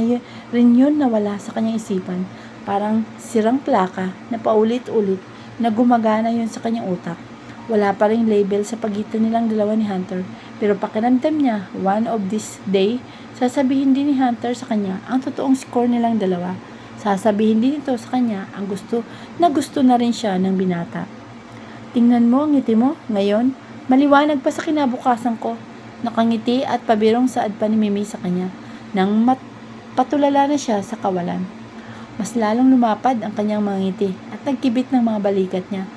rin yun nawala sa kanyang isipan. Parang sirang plaka na paulit-ulit na gumagana yun sa kanyang utak. Wala pa ring label sa pagitan nilang dalawa ni Hunter. Pero pakiramdam niya, one of this day, sasabihin din ni Hunter sa kanya ang totoong score nilang dalawa. Sasabihin din ito sa kanya ang gusto na rin siya ng binata. Tingnan mo ang ngiti mo ngayon. Maliwanag pa sa kinabukasan ko. Nakangiti at pabirong saad pa ni Mimi sa kanya nang patulala na siya sa kawalan. Mas lalong lumapad ang kanyang mga ngiti at nagkibit ng mga balikat niya.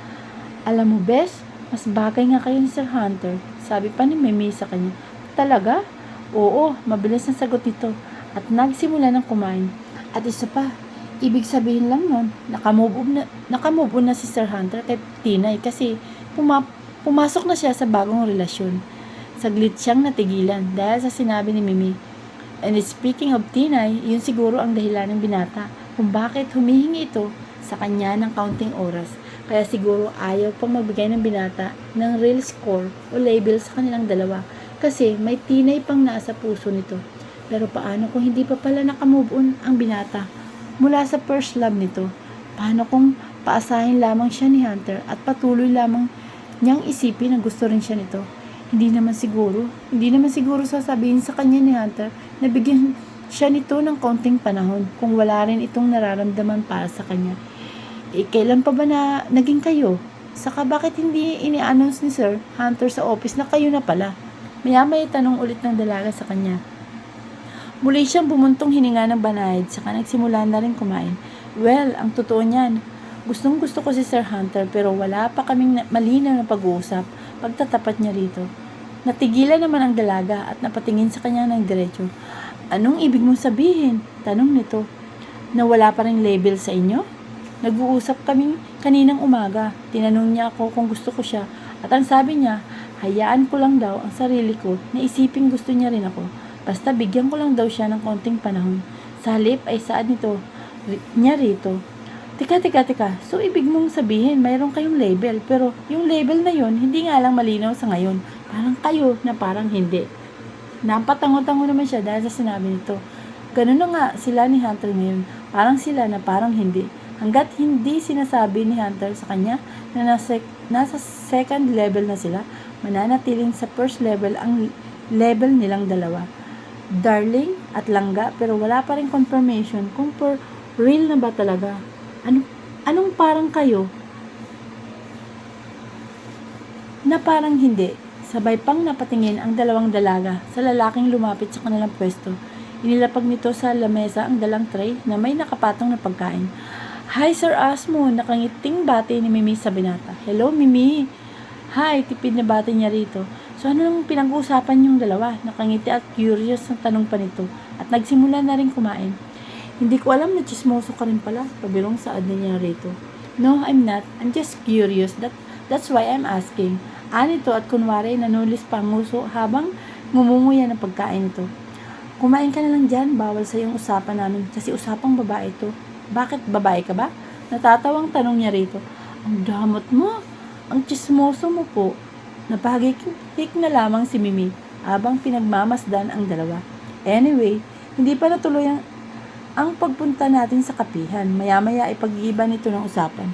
Alam mo, Bes, mas bagay nga kayo ni Sir Hunter, sabi pa ni Mimi sa kanya. Talaga? Oo, mabilis ang sagot nito at nagsimula ng kumain. At isa pa, ibig sabihin lang nun, nakamove on na si Sir Hunter kay Tinay kasi pumasok na siya sa bagong relasyon. Saglit siyang natigilan dahil sa sinabi ni Mimi. And speaking of Tinay, yun siguro ang dahilan ng binata kung bakit humihingi ito sa kanya ng kaunting oras. Kaya siguro ayaw pang magbigay ng binata ng real score o label sa kanilang dalawa kasi may Tinay pang nasa puso nito. Pero paano kung hindi pa pala nakamove on ang binata mula sa first love nito? Paano kung paasahin lamang siya ni Hunter at patuloy lamang niyang isipin na gusto rin siya nito? Hindi naman siguro sasabihin sa kanya ni Hunter na bigyan siya nito ng kaunting panahon kung wala rin itong nararamdaman para sa kanya. Kailan pa ba na naging kayo? Saka bakit hindi ini-announce ni Sir Hunter sa office na kayo na pala? Maya-maya tanong ulit ng dalaga sa kanya. Muli siyang bumuntong hininga ng banayad saka nagsimula na rin kumain. Well, ang totoo niyan, gustong gusto ko si Sir Hunter pero wala pa kaming malinaw na pag-uusap. Pagtatapat niya rito. Natigilan naman ang dalaga at napatingin sa kanya ng diretso. Anong ibig mong sabihin? Tanong nito. Na wala pa ring label sa inyo? Nag-uusap kami kaninang umaga. Tinanong niya ako kung gusto ko siya at ang sabi niya, hayaan ko lang daw ang sarili ko na isipin gusto niya rin ako. Basta bigyan ko lang daw siya ng konting panahon. Sa halip ay saad nito niya rito. Teka. So, ibig mong sabihin, mayroon kayong label, pero yung label na yon hindi nga lang malinaw sa ngayon. Parang kayo na parang hindi. Napatango-tango naman siya dahil sa sinabi nito. Ganun na nga sila ni Hunter ngayon. Parang sila na parang hindi. Hanggat hindi sinasabi ni Hunter sa kanya na nasa second level na sila, mananatiling sa first level ang level nilang dalawa. Darling at langga, pero wala pa rin confirmation kung for real na ba talaga. Anong parang kayo na parang hindi? Sabay pang napatingin ang dalawang dalaga sa lalaking lumapit sa kanilang pwesto. Inilapag nito sa lamesa ang dalang tray na may nakapatong na pagkain. Hi, Sir Asmon, nakangiting bati ni Mimi sa binata. Hello, Mimi. Hi, tipid na bati niya rito. So, ano nang pinag-uusapan yung dalawa? Nakangiti at curious ang tanong pa nito at nagsimula na rin kumain. Hindi ko alam na chismoso ka rin pala, pabirong saad niya rito. No, I'm not. I'm just curious. That's why I'm asking. Anito at kunwari nanulis pa ang nguso habang mumunguya ng pagkain ito. Kumain ka na lang dyan, bawal sa yung usapan namin kasi usapang babae ito. Bakit babae ka ba? Natatawang tanong niya rito. Ang damot mo, ang chismoso mo po. Napahagik na lamang si Mimi habang pinagmamasdan ang dalawa. Anyway, hindi pa natuloy ang pagpunta natin sa kapihan. Maya-maya ay pag-iiba nito ng usapan.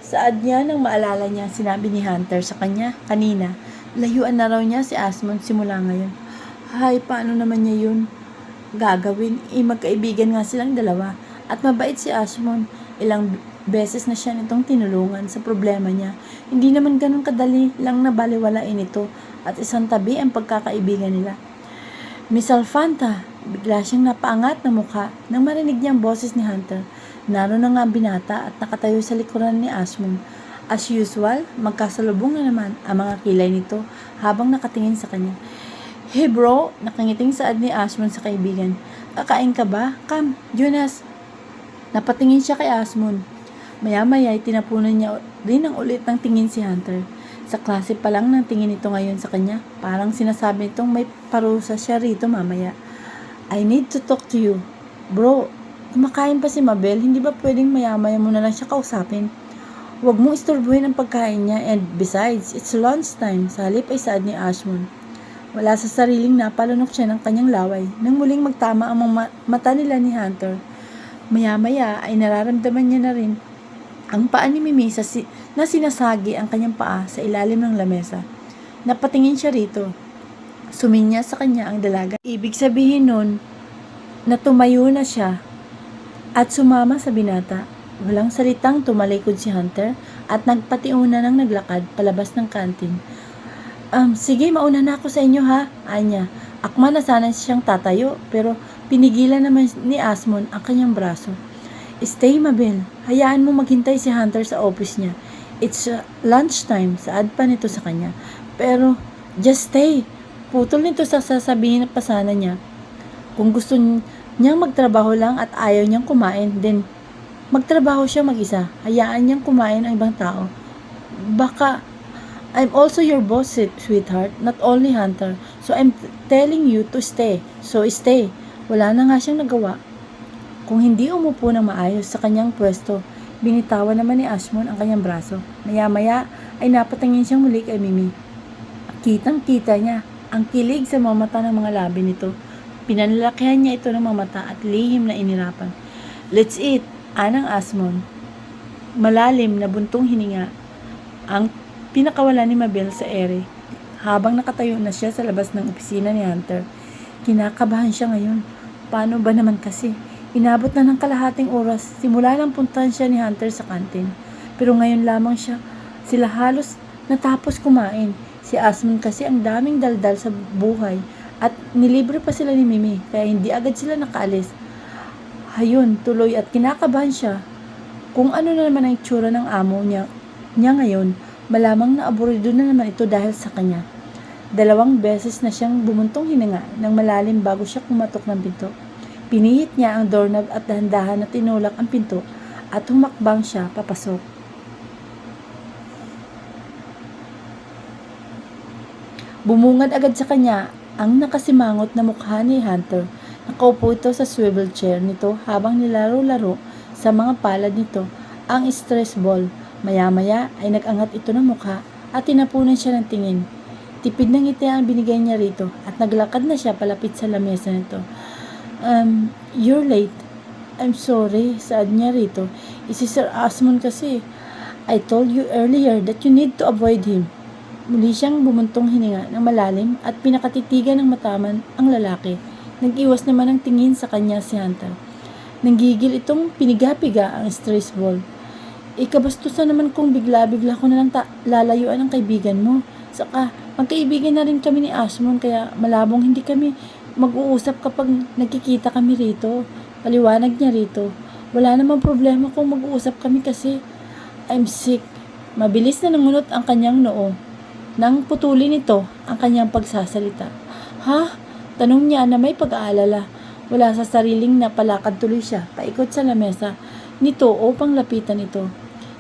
Saad niya nang maalala niya, sinabi ni Hunter sa kanya kanina, layuan na raw niya si Asmon simula ngayon. Hay, paano naman niya yun gagawin? Magkaibigan nga silang dalawa at mabait si Asmon. Ilang beses na siya nitong tinulungan sa problema niya. Hindi naman ganun kadali lang na baliwalain ito at isang tabi ang pagkakaibigan nila. Miss Alfanta, bigla siyang napaangat ng mukha nang marinig niya ang boses ni Hunter. Naroon na nga ang binata at nakatayo sa likuran ni Asmon. As usual, magkasalubong na naman ang mga kilay nito habang nakatingin sa kanya. Hey bro, nakangiting saad ni Asmon sa kaibigan. Kakain ka ba? Come, Jonas. Napatingin siya kay Asmon. Maya-maya ay tinapunan niya rin ang ulit ng tingin si Hunter. Sa klase pa lang ng tingin ito ngayon sa kanya, parang sinasabi nitong may parusa siya rito mamaya. I need to talk to you. Bro, kumakain pa si Mabel, hindi ba pwedeng maya-maya mo na lang siya kausapin? Huwag mong istorbuhin ang pagkain niya and besides, it's lunchtime. Sa halip ay saad ni Asmon. Wala sa sariling napalunok siya ng kanyang laway nang muling magtama ang mga mata nila ni Hunter. Maya-maya ay nararamdaman niya na rin ang paa ni Mimi na sinasagi ang kanyang paa sa ilalim ng lamesa. Napatingin siya rito. Suminya sa kanya ang dalaga. Ibig sabihin nun na tumayo na siya at sumama sa binata. Walang salitang tumalikod si Hunter at nagpatiuna ng naglakad palabas ng kantin. Sige, mauna na ako sa inyo ha, anya. Akma na sana siyang tatayo pero pinigilan naman ni Asmon ang kanyang braso. Stay, Mabel. Hayaan mo maghintay si Hunter sa office niya. It's lunchtime, saad pa nito sa kanya. Pero, just stay. Putol nito sa sasabihin na pasana niya. Kung gusto niyang magtrabaho lang at ayaw niyang kumain, then magtrabaho siya mag-isa. Hayaan niyang kumain ang ibang tao. Baka, I'm also your boss, sweetheart, not only Hunter. So I'm telling you to stay. So stay. Wala na nga siyang nagawa. Kung hindi umupo ng maayos sa kanyang pwesto, binitawan naman ni Asmon ang kanyang braso. Maya-maya ay napatingin siyang muli kay Mimi. Kitang-kita niya ang kilig sa mga mata ng mga labi nito. Pinanlakihan niya ito ng mga mata at lihim na inirapan. Let's eat, anang Asmon. Malalim na buntong hininga ang pinakawala ni Mabel sa ere. Habang nakatayo na siya sa labas ng opisina ni Hunter, kinakabahan siya ngayon. Paano ba naman kasi? Inabot na ng kalahating oras, simula nang puntahan siya ni Hunter sa kantin. Pero ngayon lamang sila halos natapos kumain. Si Asmon kasi ang daming daldal sa buhay at nilibre pa sila ni Mimi, kaya hindi agad sila nakaalis. Hayun, tuloy at kinakabahan siya. Kung ano na naman ang itsura ng amo niya ngayon, malamang na aburido na naman ito dahil sa kanya. 2 beses na siyang bumuntong hininga ng malalim bago siya kumatok ng pinto. Pinihit niya ang doorknob at dahan-dahan na tinulak ang pinto at humakbang siya papasok. Bumungad agad sa kanya ang nakasimangot na mukha ni Hunter. Nakaupo ito sa swivel chair nito habang nilaro-laro sa mga palad nito ang stress ball. Maya-maya ay nag-angat ito ng mukha at tinapunan siya ng tingin. Tipid ng ngiti ang binigay niya rito at naglakad na siya palapit sa lamesa nito. You're late. I'm sorry, saad niya rito. Si Sir Asmon kasi. I told you earlier that you need to avoid him. Muli siyang bumuntong hininga ng malalim at pinakatitigan ng mataman ang lalaki. Nag-iwas naman ang tingin sa kanya si Hunter. Nanggigil itong piniga-piga ang stress ball. Ikabastusan naman kung bigla-bigla ko nalang lalayuan ang kaibigan mo. Saka, magkaibigan na rin kami ni Asmon kaya malabong hindi kami mag-uusap kapag nagkikita kami rito. Paliwanag niya rito. Wala namang problema kung mag-uusap kami kasi I'm sick. Mabilis na namunot ang kanyang noo. Nang putulin ito ang kanyang pagsasalita. Ha? Tanong niya na may pag-aalala. Wala sa sariling napalakad tuloy siya paikot sa lamesa nito upang lapitan ito.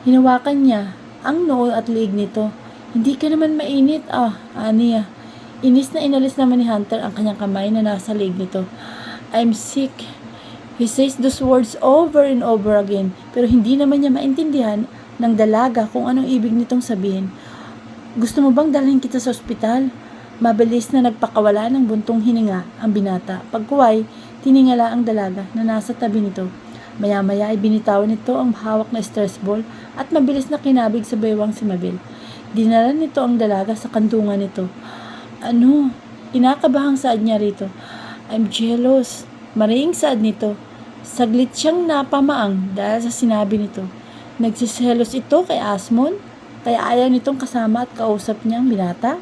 Hinawakan niya ang noo at liig nito. Hindi ka naman mainit Aniya. Inis na inalis naman ni Hunter ang kanyang kamay na nasa liig nito. I'm sick. He says those words over and over again pero hindi naman niya maintindihan ng dalaga kung anong ibig nitong sabihin. Gusto mo bang dalhin kita sa ospital? Mabilis na nagpakawala ng buntong hininga ang binata. Pagkuway, tiningala ang dalaga na nasa tabi nito. Maya-maya ay binitawan nito ang hawak na stress ball at mabilis na kinabig sa baywang si Mabel. Dinala nito ang dalaga sa kandungan nito. Ano? Kinakabahang saad niya rito. I'm jealous. Mariing saad nito. Saglit siyang napamaang dahil sa sinabi nito. Nagsiselos ito kay Asmon? Kaya ayaw nitong kasama at kausap niyang binata?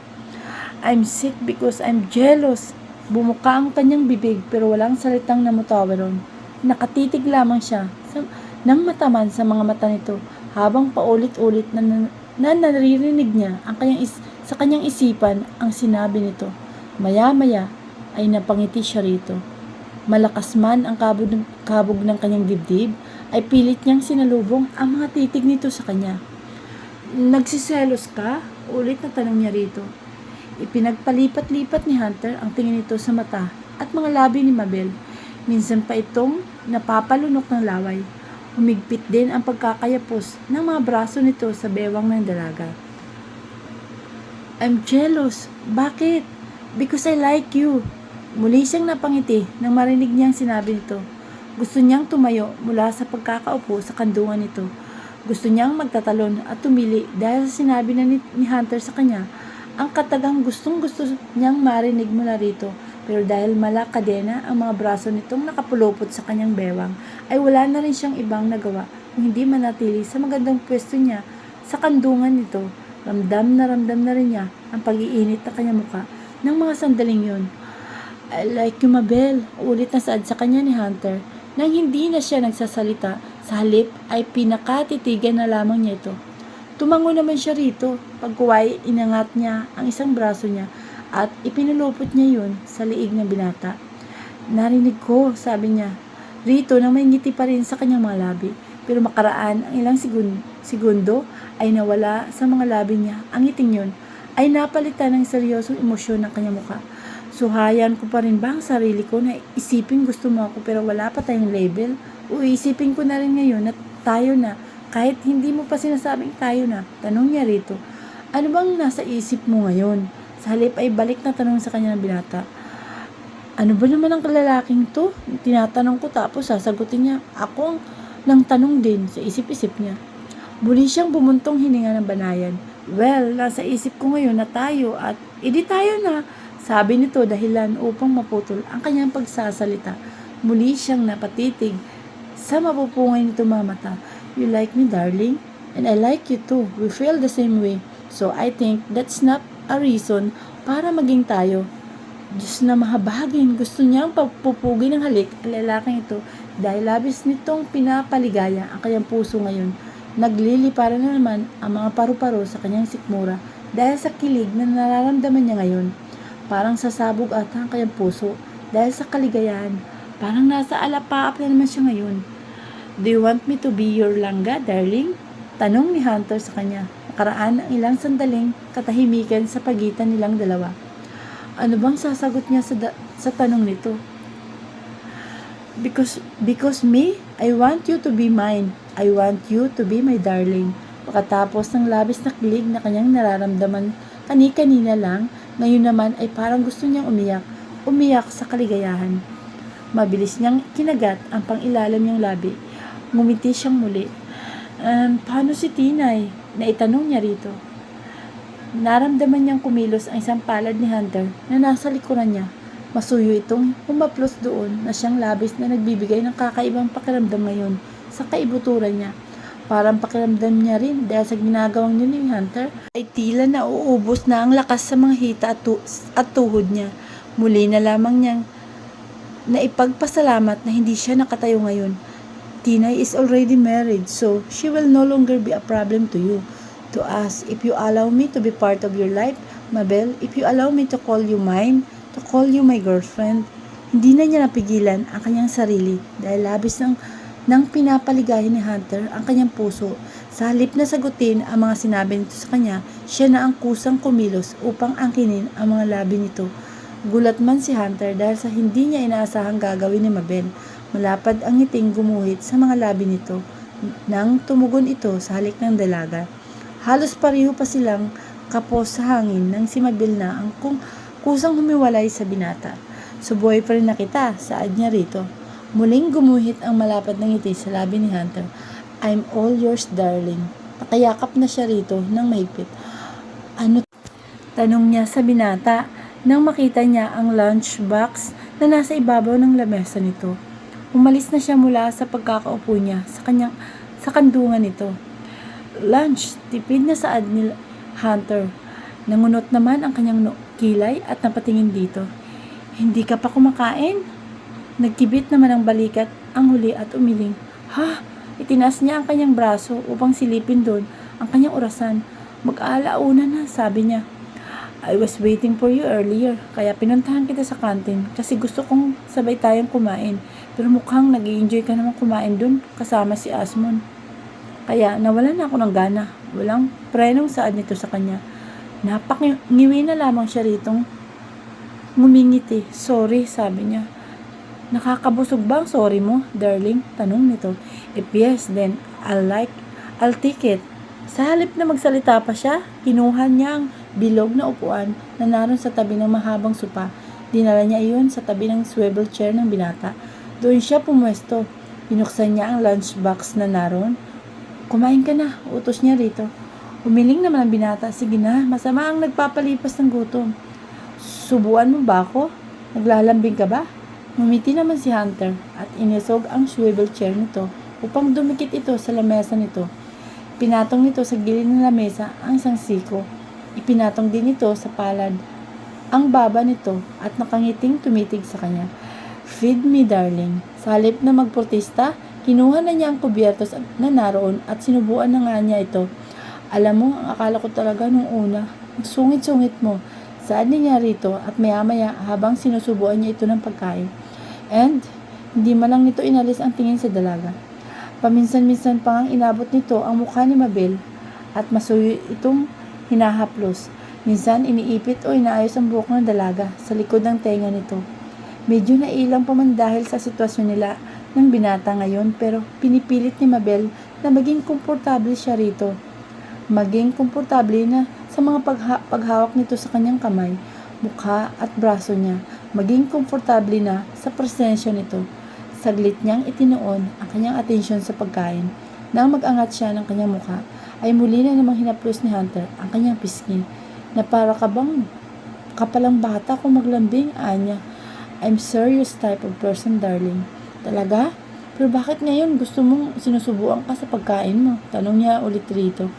I'm sick because I'm jealous. Bumuka ang kanyang bibig pero walang salitang namutawaron. Nakatitig lamang siya ng mataman sa mga mata nito habang paulit-ulit na naririnig niya sa kanyang isipan ang sinabi nito. Maya-maya ay napangiti siya rito. Malakas man ang kabog ng kanyang dibdib, ay pilit niyang sinalubong ang mga titig nito sa kanya. Nagsiselos ka? Ulit na tanong niya rito. Ipinagpalipat-lipat ni Hunter ang tingin nito sa mata at mga labi ni Mabel. Minsan pa itong napapalunok ng laway. Humigpit din ang pagkakayapos ng mga braso nito sa bewang ng dalaga. I'm jealous. Bakit? Because I like you. Muli siyang napangiti nang marinig niyang sinabi nito. Gusto niyang tumayo mula sa pagkakaupo sa kandungan nito. Gusto niyang magtatalon at tumili dahil sa sinabi na ni Hunter sa kanya ang katagang gustong-gusto niyang marinig mula rito. Pero dahil malakadena ang mga braso nitong nakapulupot sa kanyang bewang, ay wala na rin siyang ibang nagawa kung hindi manatili sa magandang pwesto niya sa kandungan nito. Ramdam na rin niya ang pag-iinit na kanyang muka ng mga sandaling yun. I like you, Mabel. Ulit na saad sa kanya ni Hunter. Nang hindi na siya nagsasalita, sa halip ay pinakatitigan na lamang niya ito. Tumango naman siya rito. Pagkuway, inangat niya ang isang braso niya at ipinulupot niya yun sa liig ng binata. Narinig ko, sabi niya. Rito nang may ngiti pa rin sa kanyang mga labi. Pero makaraan ang ilang segundo ay nawala sa mga labi niya. Ang ngiting yun ay napalitan ng seryosong emosyon ng kanyang mukha. Suhayan ko pa rin ba ang sarili ko na isipin gusto mo ako pero wala pa tayong label? O isipin ko na rin ngayon na tayo na kahit hindi mo pa sinasabing tayo na? Tanong niya rito. Ano bang nasa isip mo ngayon? Sa halip ay balik na tanong sa kanya ng binata. Ano ba naman ang kalalaking to? Tinatanong ko tapos sasagutin niya. Ako nang tanong din sa isip-isip niya. Muli siyang bumuntong hininga ng banayan. Well, nasa isip ko ngayon na tayo at edi tayo na. Sabi nito dahilan upang maputol ang kanyang pagsasalita. Muli siyang napatitig sa mapupungay nito mga mata. You like me, darling? And I like you too. We feel the same way. So I think that's not a reason para maging tayo. Diyos na mahabagin. Gusto niyang pagpupugin ng halik ang lalaking ito dahil labis nitong pinapaligaya ang kanyang puso ngayon. Nagliliparan na naman ang mga paru-paro sa kanyang sikmura dahil sa kilig na nararamdaman niya ngayon. Parang sasabog ata ang kanyang puso dahil sa kaligayahan. Parang nasa alapaap na naman siya ngayon. Do you want me to be your langga, darling? Tanong ni Hunter sa kanya. Nakaraan ang ilang sandaling katahimikan sa pagitan nilang dalawa. Ano bang sasagot niya sa tanong nito? Because me, I want you to be mine. I want you to be my darling. Pagkatapos ng labis na kilig na kanyang nararamdaman kani-kanina lang, ngayon naman ay parang gusto niyang umiyak. Umiyak sa kaligayahan. Mabilis niyang kinagat ang pangilalim niyang labi. Ngumiti siyang muli. Paano si Tinay? Naitanong niya rito. Naramdaman niyang kumilos ang isang palad ni Hunter na nasa likuran niya. Masuyo itong humaplos doon na siyang labis na nagbibigay ng kakaibang pakiramdam ngayon sa kaibuturan niya. Parang pakiramdam niya rin dahil sa ginagawang niya ni Hunter ay tila nauubos na ang lakas sa mga hita at tuhod niya. Muli na lamang niyang naipagpasalamat na hindi siya nakatayo ngayon. Tinay is already married, so she will no longer be a problem to you. To us, if you allow me to be part of your life, Mabel, if you allow me to call you mine, to call you my girlfriend. Hindi na niya napigilan ang kanyang sarili dahil labis nang pinapaligayan ni Hunter ang kanyang puso. Sa halip na sagutin ang mga sinabi nito sa kanya, siya na ang kusang kumilos upang angkinin ang mga labi nito. Gulat man si Hunter dahil sa hindi niya inaasahang gagawin ni Mabel. Malapad ang ngiting gumuhit sa mga labi nito nang tumugon ito sa halik ng dalaga. Halos pareho pa silang kapos sa hangin nang si Mabel na ang kusang humiwalay sa binata. Subuhay pa rin na kita, saad niya rito. Muling gumuhit ang malapad ng ngiti sa labi ni Hunter. I'm all yours, darling. Pakayakap na siya rito ng mahigpit. Ano? Tanong niya sa binata nang makita niya ang lunchbox na nasa ibabaw ng lamesa nito. Umalis na siya mula sa pagkakaupo niya sa kandungan nito. Lunch, tipid na saad ni Hunter. Nangunot naman ang kanyang kilay at napatingin dito. Hindi ka pa kumakain? Nagkibit naman ang balikat ang huli at umiling. Ha? Itinaas niya ang kanyang braso upang silipin doon ang kanyang orasan. Mag-aalauna na, sabi niya. I was waiting for you earlier, kaya pinuntahan kita sa kantin kasi gusto kong sabay tayong kumain. Pero mukhang nag-i-enjoy ka naman kumain doon kasama si Asmon. Kaya nawalan na ako ng gana. Walang prenong saad nito sa kanya. Napakingiwi na lamang siya ritong ngumingiti. Sorry, sabi niya. Nakakabusog ba ang sorry mo, darling? Tanong nito. If yes, then I'll take it. Sa halip na magsalita pa siya, kinuha niya ang bilog na upuan na naroon sa tabi ng mahabang sopa. Dinala niya iyon sa tabi ng swivel chair ng binata. Doon siya pumwesto. Binuksan niya ang lunchbox na naroon. Kumain ka na, utos niya rito. Umiling naman ang binata. Sige na, masama ang nagpapalipas ng gutom. Subuan mo ba ako? Naglalambing ka ba? Ngumiti naman si Hunter at inisog ang swivel chair nito upang dumikit ito sa lamesa nito. Pinatong nito sa gilid ng lamesa ang isang siko. Ipinatong din ito sa palad ang baba nito at nakangiting tumitig sa kanya. Feed me, darling. Sa halip na magprotesta, kinuha na niya ang kubyertos na naroon at sinubuan na nga niya ito. Alam mo, ang akala ko talaga nung una, sungit-sungit mo. Saad niya rito at maya-maya habang sinusubuan niya ito ng pagkain. And hindi man lang nito inalis ang tingin sa dalaga. Paminsan-minsan pa ang inabot nito ang mukha ni Mabel at masuyo itong hinahaplos. Minsan iniipit o inaayos ang buhok ng dalaga sa likod ng tenga nito. Medyo nailang pa man dahil sa sitwasyon nila ng binata ngayon pero pinipilit ni Mabel na maging komportable siya rito. Maging komportable na sa mga paghawak nito sa kanyang kamay, mukha at braso niya. Maging komportable na sa presensya nito. Saglit niyang itinuon ang kanyang atensyon sa pagkain. Nang mag-angat siya ng kanyang mukha, ay muli na namang hinaplos ni Hunter ang kanyang pisngi. Na para ka bang kapalang bata kung maglambing, anya. I'm serious type of person, darling. Talaga? Pero bakit ngayon gusto mong sinusubuan ka sa pagkain mo? Tanong niya ulit rito.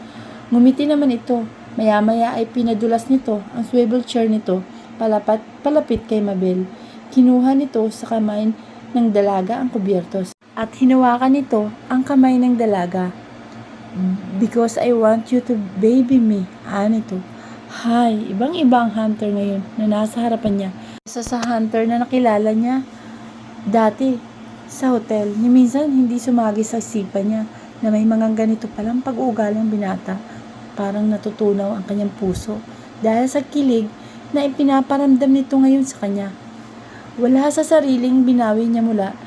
Ngumiti naman ito. Maya-maya ay pinadulas nito ang swivel chair nito palapit kay Mabel. Kinuha nito sa kamay ng dalaga ang kubyertos at hinawakan nito ang kamay ng dalaga. Because I want you to baby me, nito. Hay, ibang-iba ang Hunter ngayon na nasa harapan niya. Isa sa Hunter na nakilala niya dati sa hotel. Ni minsan hindi sumagi sa isipan niya na may mga ganito palang pag-uugali ang binata. Parang natutunaw ang kanyang puso dahil sa kilig na ipinaparamdam nito ngayon sa kanya. Wala sa sariling binawi niya mula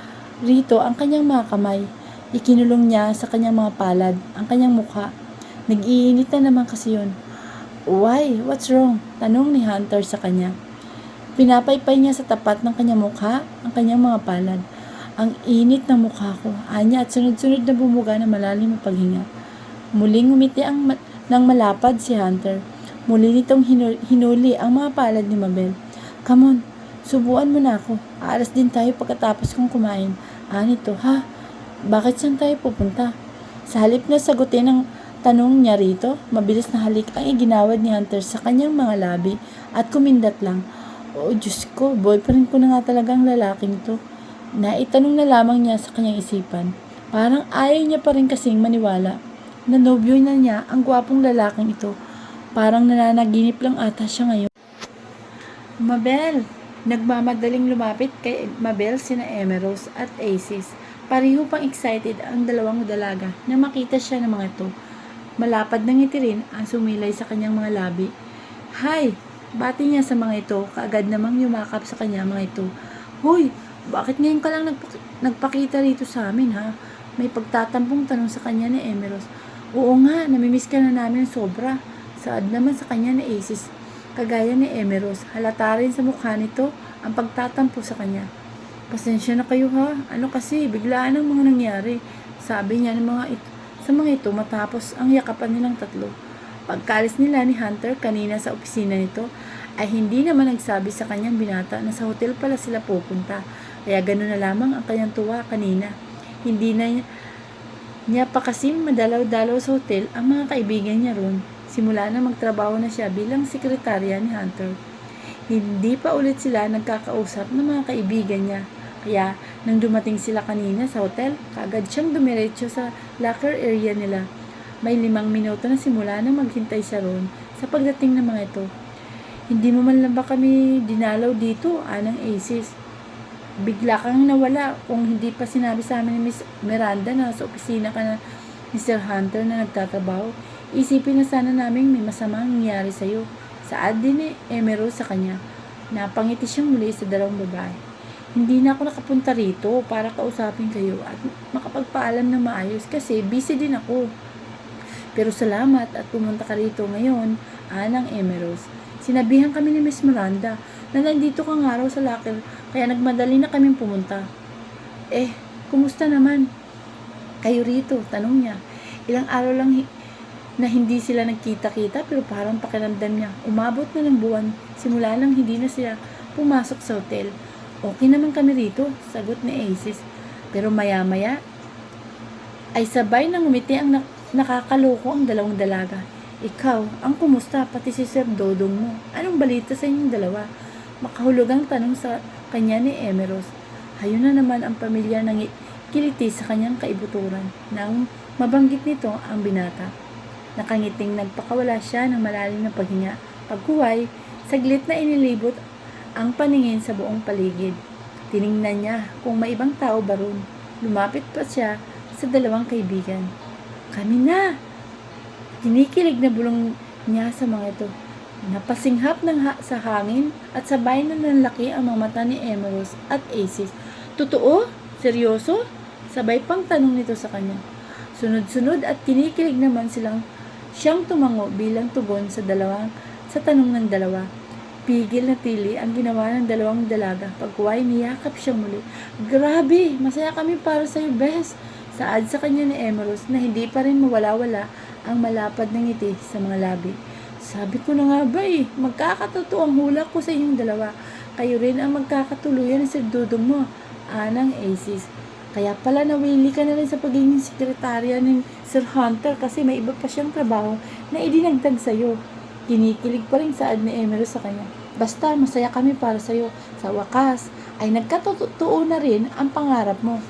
rito ang kanyang mga kamay. Ikinulong niya sa kanyang mga palad ang kanyang mukha. Nag-iinit na naman kasi yun. Why? What's wrong? Tanong ni Hunter sa kanya. Pinapaypay niya sa tapat ng kanyang mukha ang kanyang mga palad. Ang init ng mukha ko, anya at sunod-sunod na bumuga na malalim ang paghinga. Muling umiti ng malapad si Hunter. Muli nitong hinuli ang mga palad ni Mabel. Come on, subuan mo na ako. Aalas din tayo pagkatapos kong kumain. Nito, ha? Bakit saan tayo pupunta? Sa halip na sagutin ang tanong niya rito, mabilis na halik ang iginawad ni Hunter sa kanyang mga labi at kumindat lang. Oh, Diyos ko, boyfriend ko na nga talagang lalaking to. Naitanong na lamang niya sa kanyang isipan. Parang ayaw niya pa rin kasing maniwala na nobyo na niya ang gwapong lalaking ito. Parang nananaginip lang ata siya ngayon. Mabel! Nagmamadaling lumapit kay Mabel sina Emerose at Aces. Pareho pang excited ang dalawang dalaga na makita siya ng mga ito. Malapad na ngiti rin ang sumilay sa kanyang mga labi. Hi! Bati niya sa mga ito, kaagad namang yumakap sa kanya mga ito. Hoy! Bakit ngayon ka lang nagpakita rito sa amin, ha? May pagtatampong tanong sa kanya ni Emerose. Oo nga, namimiss ka na namin sobra. Saad naman sa kanya ni Aces. Kagaya ni Emerose, halata rin sa mukha nito ang pagtatampo sa kanya. Pasensya na kayo ha, ano kasi, biglaan ang mga nangyari. Sabi niya sa mga ito matapos ang yakapan nilang tatlo. Pagkalis nila ni Hunter kanina sa opisina nito, ay hindi naman nagsabi sa kanyang binata na sa hotel pala sila pupunta. Kaya gano'n na lamang ang kanyang tuwa kanina. Hindi na niya pa kasi madalaw-dalaw sa hotel ang mga kaibigan niya ron. Simula na magtrabaho na siya bilang sekretarya ni Hunter. Hindi pa ulit sila nagkakausap ng mga kaibigan niya. Kaya nang dumating sila kanina sa hotel, kaagad siyang dumiretso sa locker area nila. May 5 minuto na simula na maghintay siya ron sa pagdating ng mga ito. Hindi mo man lang ba kami dinalaw dito, Anang Aces? Bigla kang nawala kung hindi pa sinabi sa amin ni Miss Miranda na sa opisina ka na Mr. Hunter na nagtatrabaho. Isipin na sana namin may masamang nangyari sa'yo. Saad din ni Emerose sa kanya. Napangiti siyang muli sa dalawang babae. Hindi na ako nakapunta rito para kausapin kayo at makapagpaalam ng maayos kasi busy din ako. Pero salamat at pumunta ka rito ngayon, Anang Emerose. Sinabihan kami ni Miss Miranda na nandito kang araw sa locker kaya nagmadali na kaming pumunta. Kumusta naman kayo rito? Tanong niya. Ilang araw lang na hindi sila nagkita-kita pero parang pakiramdam niya umabot na ng buwan simula nang hindi na sila pumasok sa hotel. Okay naman kami rito, sagot ni Aces. Pero maya-maya ay sabay nang umiti ang nakakaloko ang dalawang dalaga. Ikaw, ang kumusta pati si Sir Dodong mo? Anong balita sa inyong dalawa? Makahulugang tanong sa kanya ni Emerose. Hayun na naman ang pamilya ng kiliti sa kanyang kaibuturan nang mabanggit nito ang binata. Nakangiting nagpakawala siya ng malalim na paghinga. Pagkuhay, saglit na inilibot ang paningin sa buong paligid. Tiningnan niya kung may ibang tao ba ron. Lumapit pa siya sa dalawang kaibigan. Kami na! Kinikilig na bulong niya sa mga ito. Napasinghap sa hangin at sabay na nanlaki ang mga mata ni Emerose at Aces. Totoo? Seryoso? Sabay pang tanong nito sa kanya. Sunod-sunod at kinikilig naman siyang tumango bilang tugon sa tanong ng dalawa. Pigil na tili ang ginawa ng dalawang dalaga. Pagkuhay, niyakap siyang muli. Grabe! Masaya kami para sa'yo, Bes! Saad sa kanya ni Emerose na hindi pa rin mawala-wala ang malapad na ngiti sa mga labi. Sabi ko na nga ba magkakatotoo ang hula ko sa inyong dalawa. Kayo rin ang magkakatuluyan sa dudong mo, Anang Aces. Kaya pala nawili ka na rin sa pagiging sekretarya ni Sir Hunter kasi may iba pa siyang trabaho na idinagdag sa'yo. Kinikilig pa rin saad ni Emerose sa kanya. Basta masaya kami para sa'yo. Sa wakas ay nagkatotoo na rin ang pangarap mo.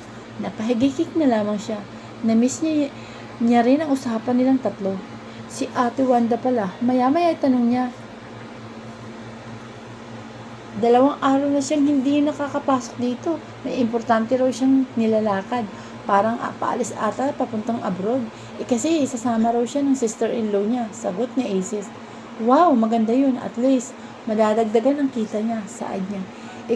Napahigikik na lamang siya. Namiss niya rin ang usapan nilang tatlo. Si Ate Wanda pala, maya-maya tanong niya. 2 araw na siyang hindi nakakapasok dito. May importante raw siyang nilalakad. Parang paalis ata papuntang abroad. Kasi isasama raw siya ng sister-in-law niya, sagot ni Aces. Wow, maganda yun. At least, madadagdagan ang kita niya, saad niya.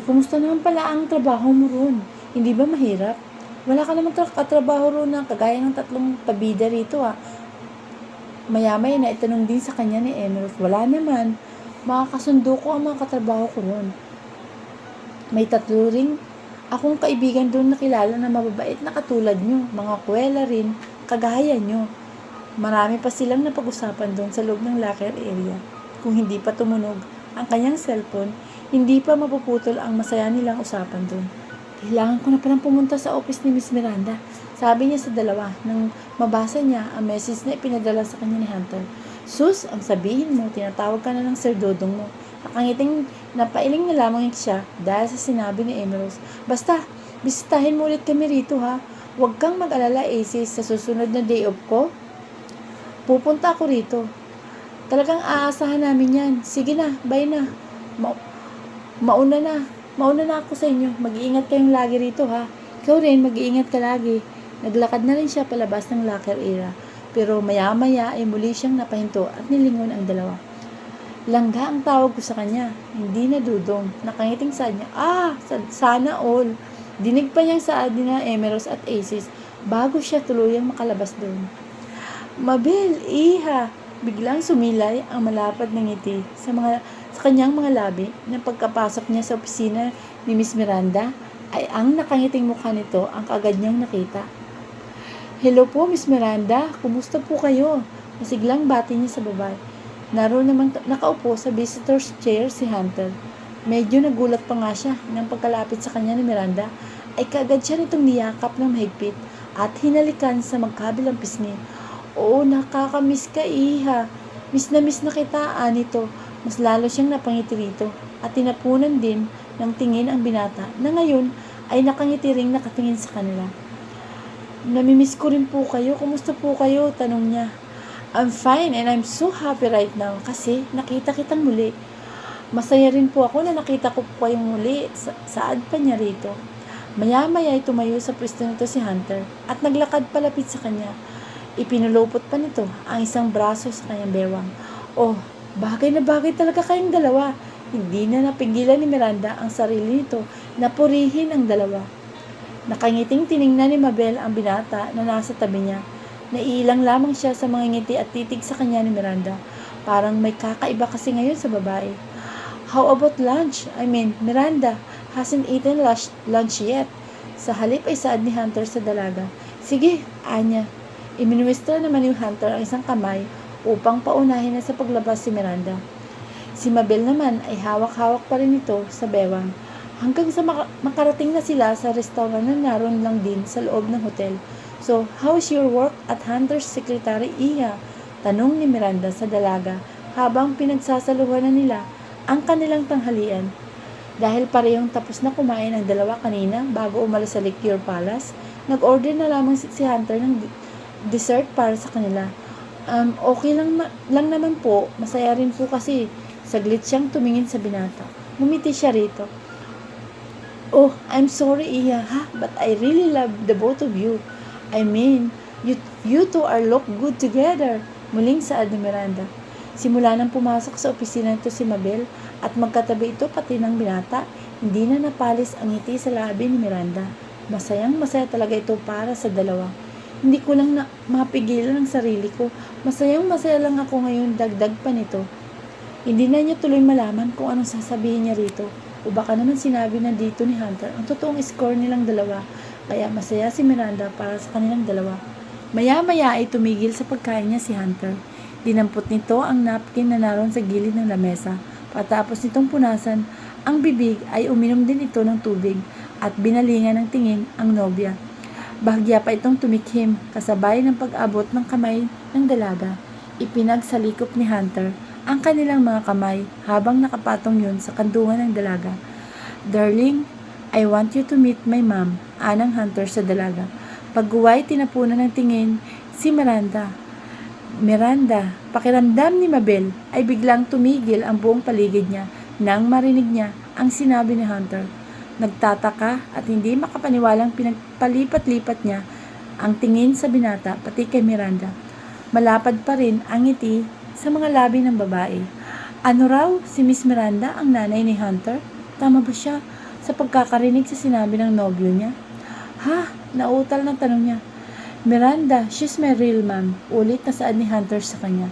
Kumusta naman pala ang trabaho mo roon? Hindi ba mahirap? Wala ka naman katrabaho roon na kagaya ng 3 pabida rito Maya-maya na itanong din sa kanya ni Emerald, wala naman, makakasundo ko ang mga katrabaho ko ron. May 3 ring akong kaibigan doon na kilala na mababait na katulad nyo, mga kuwela rin, kagaya nyo. Marami pa silang napag-usapan doon sa loob ng locker area. Kung hindi pa tumunog ang kanyang cellphone, hindi pa mapuputol ang masaya nilang usapan doon. Kailangan ko na palang pumunta sa office ni Miss Miranda, sabi niya sa dalawa nang mabasa niya ang message na ipinadala sa kanya ni Hunter. Sus, ang sabihin mo, tinatawag ka na ng Sir Dodong mo. Nakangiting napailing na lamang siya dahil sa sinabi ni Emerald. Basta, bisitahin mo ulit kami rito ha. Huwag kang mag-alala, Aces, sa susunod na day off ko. Pupunta ako rito. Talagang aasahan namin yan. Sige na, bye na. Mauna na ako sa inyo. Mag-iingat kayong lagi rito ha. Ikaw rin, mag-iingat ka lagi. Naglakad na rin siya palabas ng locker area. Pero maya-maya ay muli siyang napahinto at nilingon ang dalawa. Langga ang tawag ko sa kanya. Hindi na Dudong. Nakangiting saad niya. Sana all. Dinig pa niyang saad ni na Emerald at Aces bago siya tuluyang makalabas doon. Mabel, iha! Biglang sumilay ang malapad na ngiti sa kanyang mga labi na pagkapasok niya sa opisina ni Miss Miranda ay ang nakangiting mukha nito ang kaagad niyang nakita. Hello po, Miss Miranda. Kumusta po kayo? Masiglang bati niya sa babae. Naroon namang nakaupo sa visitor's chair si Hunter. Medyo nagulat pa nga siya nang pagkalapit sa kanya ni Miranda ay kaagad siya nitong niyakap ng mahigpit at hinalikan sa magkabilang pisngi. Oo, nakakamiss ka, iha. Miss na kita, anito. Mas lalo siyang napangiti rito at tinapunan din ng tingin ang binata na ngayon ay nakangiti ring nakatingin sa kanila. Namimiss ko rin po kayo. Kumusta po kayo? Tanong niya. I'm fine and I'm so happy right now kasi nakita kitang muli. Masaya rin po ako na nakita ko po kayong muli. Saad pa niya rito. Maya-maya ay tumayo sa pwesto nito si Hunter at naglakad palapit sa kanya. Ipinulupot pa nito ang isang braso sa kanyang bewang. Oh, bagay na bagay talaga kayong dalawa. Hindi na napigilan ni Miranda ang sarili nito na purihin ang dalawa. Nakangiting tiningnan ni Mabel ang binata na nasa tabi niya. Naiilang lamang siya sa mga ngiti at titig sa kanya ni Miranda. Parang may kakaiba kasi ngayon sa babae. How about lunch? Miranda hasn't eaten lunch yet. Sa halip ay saad ni Hunter sa dalaga. Sige, anya. Iminuwestra naman ni Hunter ang isang kamay upang paunahin na sa paglabas si Miranda. Si Mabel naman ay hawak-hawak pa rin ito sa bewang hanggang sa makarating na sila sa restaurant na naroon lang din sa loob ng hotel. So, how's your work at Hunter's secretary, Iha? Tanong ni Miranda sa dalaga habang pinagsasaluhan na nila ang kanilang tanghalian. Dahil parehong tapos na kumain ang dalawa kanina bago umalis sa Liquor Palace, nag-order na lamang si Hunter ng dessert para sa kanila. Okay lang naman po. Masaya rin po kasi. Saglit siyang tumingin sa binata. Ngumiti siya rito. Oh, I'm sorry, Iha, ha? But I really love the both of you. You two are look good together. Muling saad ni Miranda. Simula nang pumasok sa opisina nito si Mabel at magkatabi ito pati ng binata, hindi na napalis ang ngiti sa labi ni Miranda. Masayang-masaya talaga ito para sa dalawa. Hindi ko lang mapigilan ang sarili ko. Masayang-masaya lang ako ngayon, dagdag pa nito. Hindi na niya tuloy malaman kung anong sasabihin niya rito. O baka naman sinabi na dito ni Hunter ang totoong score nilang dalawa. Kaya masaya si Miranda para sa kanilang dalawa. Maya-maya ay tumigil sa pagkain niya si Hunter. Dinampot nito ang napkin na naroon sa gilid ng lamesa. Patapos nitong punasan ang bibig ay uminom din ito ng tubig at binalingan ng tingin ang nobya. Bahagya pa itong tumikhim kasabay ng pag-abot ng kamay ng dalaga. Ipinagsalikop ni Hunter ang kanilang mga kamay habang nakapatong yun sa kandungan ng dalaga. Darling, I want you to meet my mom, anang Hunter sa dalaga. Pagguway, tinapunan ng tingin si Miranda. Pakiramdam ni Mabel ay biglang tumigil ang buong paligid niya nang marinig niya ang sinabi ni Hunter. Nagtataka at hindi makapaniwalang pinagpalipat-lipat niya ang tingin sa binata pati kay Miranda. Malapad pa rin ang ngiti sa mga labi ng babae. Ano raw si Miss Miranda ang nanay ni Hunter? Tama ba siya sa pagkakarinig sa sinabi ng nobyo niya? Ha? Nautal ng tanong niya. Miranda, she's my real mom. Ulit na saad ni Hunter sa kanya.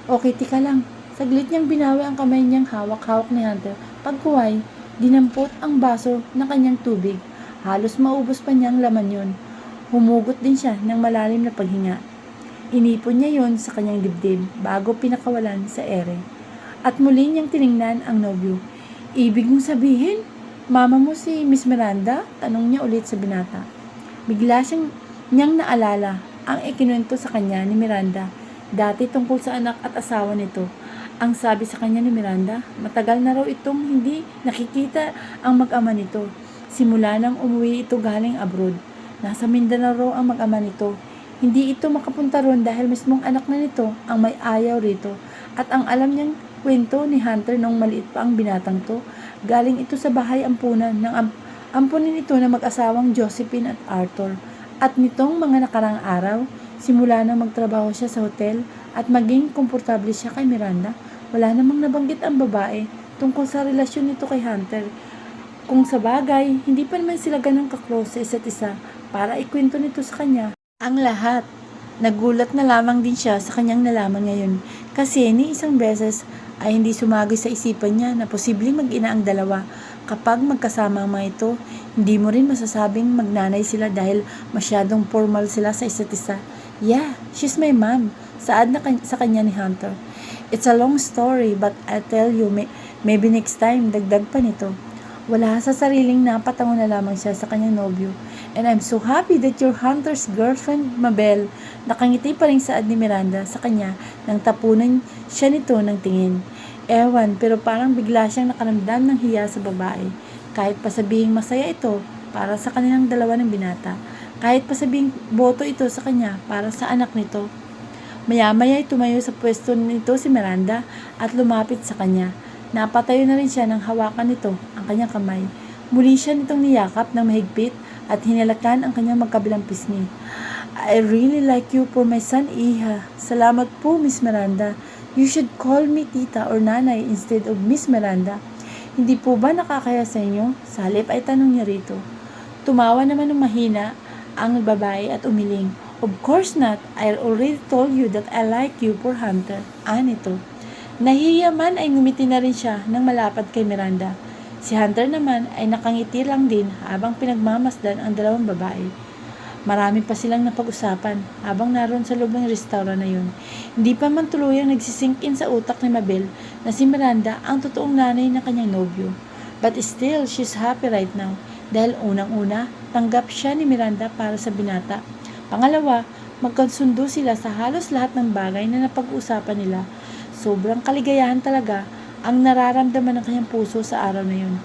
Okay, tika lang. Saglit niyang binawi ang kamay niyang hawak-hawak ni Hunter. Pagkuhay, dinampot ang baso ng kanyang tubig. Halos maubos pa niyang laman yon. Humugot din siya ng malalim na paghinga. Inipon niya yon sa kanyang dibdib bago pinakawalan sa ere. At muli niyang tiningnan ang nobyo. Ibig mong sabihin, mama mo si Miss Miranda? Tanong niya ulit sa binata. Bigla niyang naalala ang ikinuwento sa kanya ni Miranda dati tungkol sa anak at asawa nito. Ang sabi sa kanya ni Miranda, matagal na raw itong hindi nakikita ang mag-ama nito. Simula nang umuwi ito galing abroad. Nasa Mindanao raw ang mag-ama nito. Hindi ito makapunta ron dahil mismong anak na nito ang may ayaw rito. At ang alam niyang kwento ni Hunter nung maliit pa ang binatang to, galing ito sa bahay ampunan ng ampunin ito na mag-asawang Josephine at Arthur. At nitong mga nakarang araw, simula na magtrabaho siya sa hotel at maging komportable siya kay Miranda, wala namang nabanggit ang babae tungkol sa relasyon nito kay Hunter. Kung sa bagay, hindi pa naman sila ganun kaklose sa isa't isa para ikwento nito sa kanya ang lahat. Nagulat na lamang din siya sa kanyang nalaman ngayon kasi ni isang beses ay hindi sumagi sa isipan niya na posibleng mag-ina ang dalawa. Kapag magkasama ang mga ito, hindi mo rin masasabing magnanay sila dahil masyadong formal sila sa isa't isa. Yeah, she's my mom. Saad na sa kanya ni Hunter. It's a long story but I'll tell you, maybe next time, dagdag pa nito. Wala sa sariling napatango na lamang siya sa kanyang nobyo. And I'm so happy that you're Hunter's girlfriend, Mabel. Nakangiti pa rin saad ni Miranda sa kanya nang tapunan siya nito ng tingin. Ewan, pero parang bigla siyang nakaramdam ng hiya sa babae. Kahit pa sabihing masaya ito para sa kanilang dalawa ng binata. Kahit pa sabihing boto ito sa kanya para sa anak nito. Maya-maya ay tumayo sa pwesto nito si Miranda at lumapit sa kanya. Napatayo na rin siya nang hawakan nito ang kanyang kamay. Muli siya nitong niyakap ng mahigpit at hinalakan ang kanyang magkabilang pisngi. I really like you for my son, Iha. Salamat po, Miss Miranda. You should call me tita or nanay instead of Miss Miranda. Hindi po ba nakakaya sa inyo? Sa halip ay tanong niya rito. Tumawa naman ng mahina ang babae at umiling. Of course not. I already told you that I like you for Hunter. Nito. Nahiya man ay ngumiti na rin siya ng malapad kay Miranda. Si Hunter naman ay nakangiti lang din habang pinagmamasdan ang dalawang babae. Marami pa silang napag-usapan habang naroon sa loob ng restaurant na yun. Hindi pa man tuluyang nagsisink in sa utak ni Mabel na si Miranda ang totoong nanay ng kanyang nobyo. But still, she's happy right now dahil unang-una, tanggap siya ni Miranda para sa binata. Pangalawa, magkasundo sila sa halos lahat ng bagay na napag-uusapan nila. Sobrang kaligayahan talaga ang nararamdaman ng kanyang puso sa araw na yun.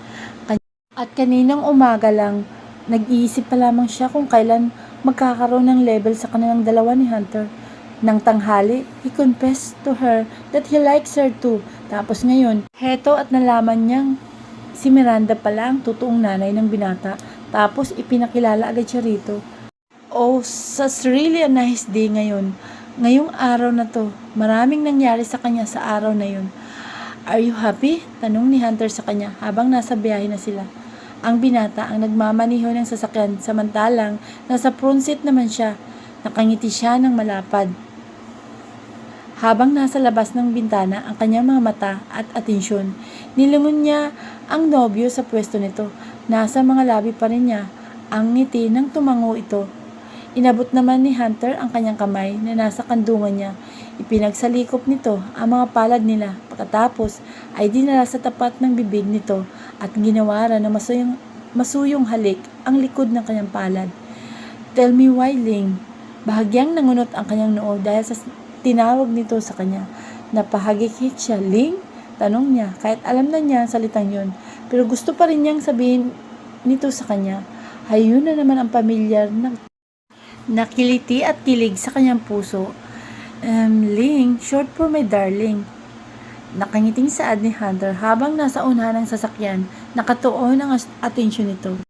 At kaninang umaga lang, nag-iisip pa lamang siya kung kailan magkakaroon ng level sa kanilang dalawa ni Hunter. Nang tanghali, he confessed to her that he likes her too. Tapos ngayon, heto at nalaman niyang si Miranda pala ang totoong nanay ng binata. Tapos ipinakilala agad siya rito. Oh, such really a nice day ngayon. Ngayong araw na to, maraming nangyari sa kanya sa araw na yun. Are you happy? Tanong ni Hunter sa kanya habang nasa biyahe na sila. Ang binata ang nagmamaniho ng sasakyan samantalang nasa front seat naman siya. Nakangiti siya ng malapad. Habang nasa labas ng bintana ang kanyang mga mata at atensyon, nilingon niya ang nobyo sa pwesto nito. Nasa mga labi pa rin niya ang ngiti ng tumango ito. Inabot naman ni Hunter ang kanyang kamay na nasa kandungan niya. Ipinagsalikop nito ang mga palad nila. Pagkatapos ay dinala sa tapat ng bibig nito at ginawara na masuyong halik ang likod ng kanyang palad. Tell me why, Ling? Bahagyang nangunot ang kanyang noo dahil sa tinawag nito sa kanya. Napahagikik siya. Ling? Tanong niya kahit alam na niya ang salitang yun. Pero gusto pa rin niyang sabihin nito sa kanya. Hayun na naman ang pamilyar na nakiliti at kilig sa kanyang puso. Ling, short for my darling. Nakangiting saad ni Hunter habang nasa unahan ng sasakyan, nakatuon ang atensyon nito.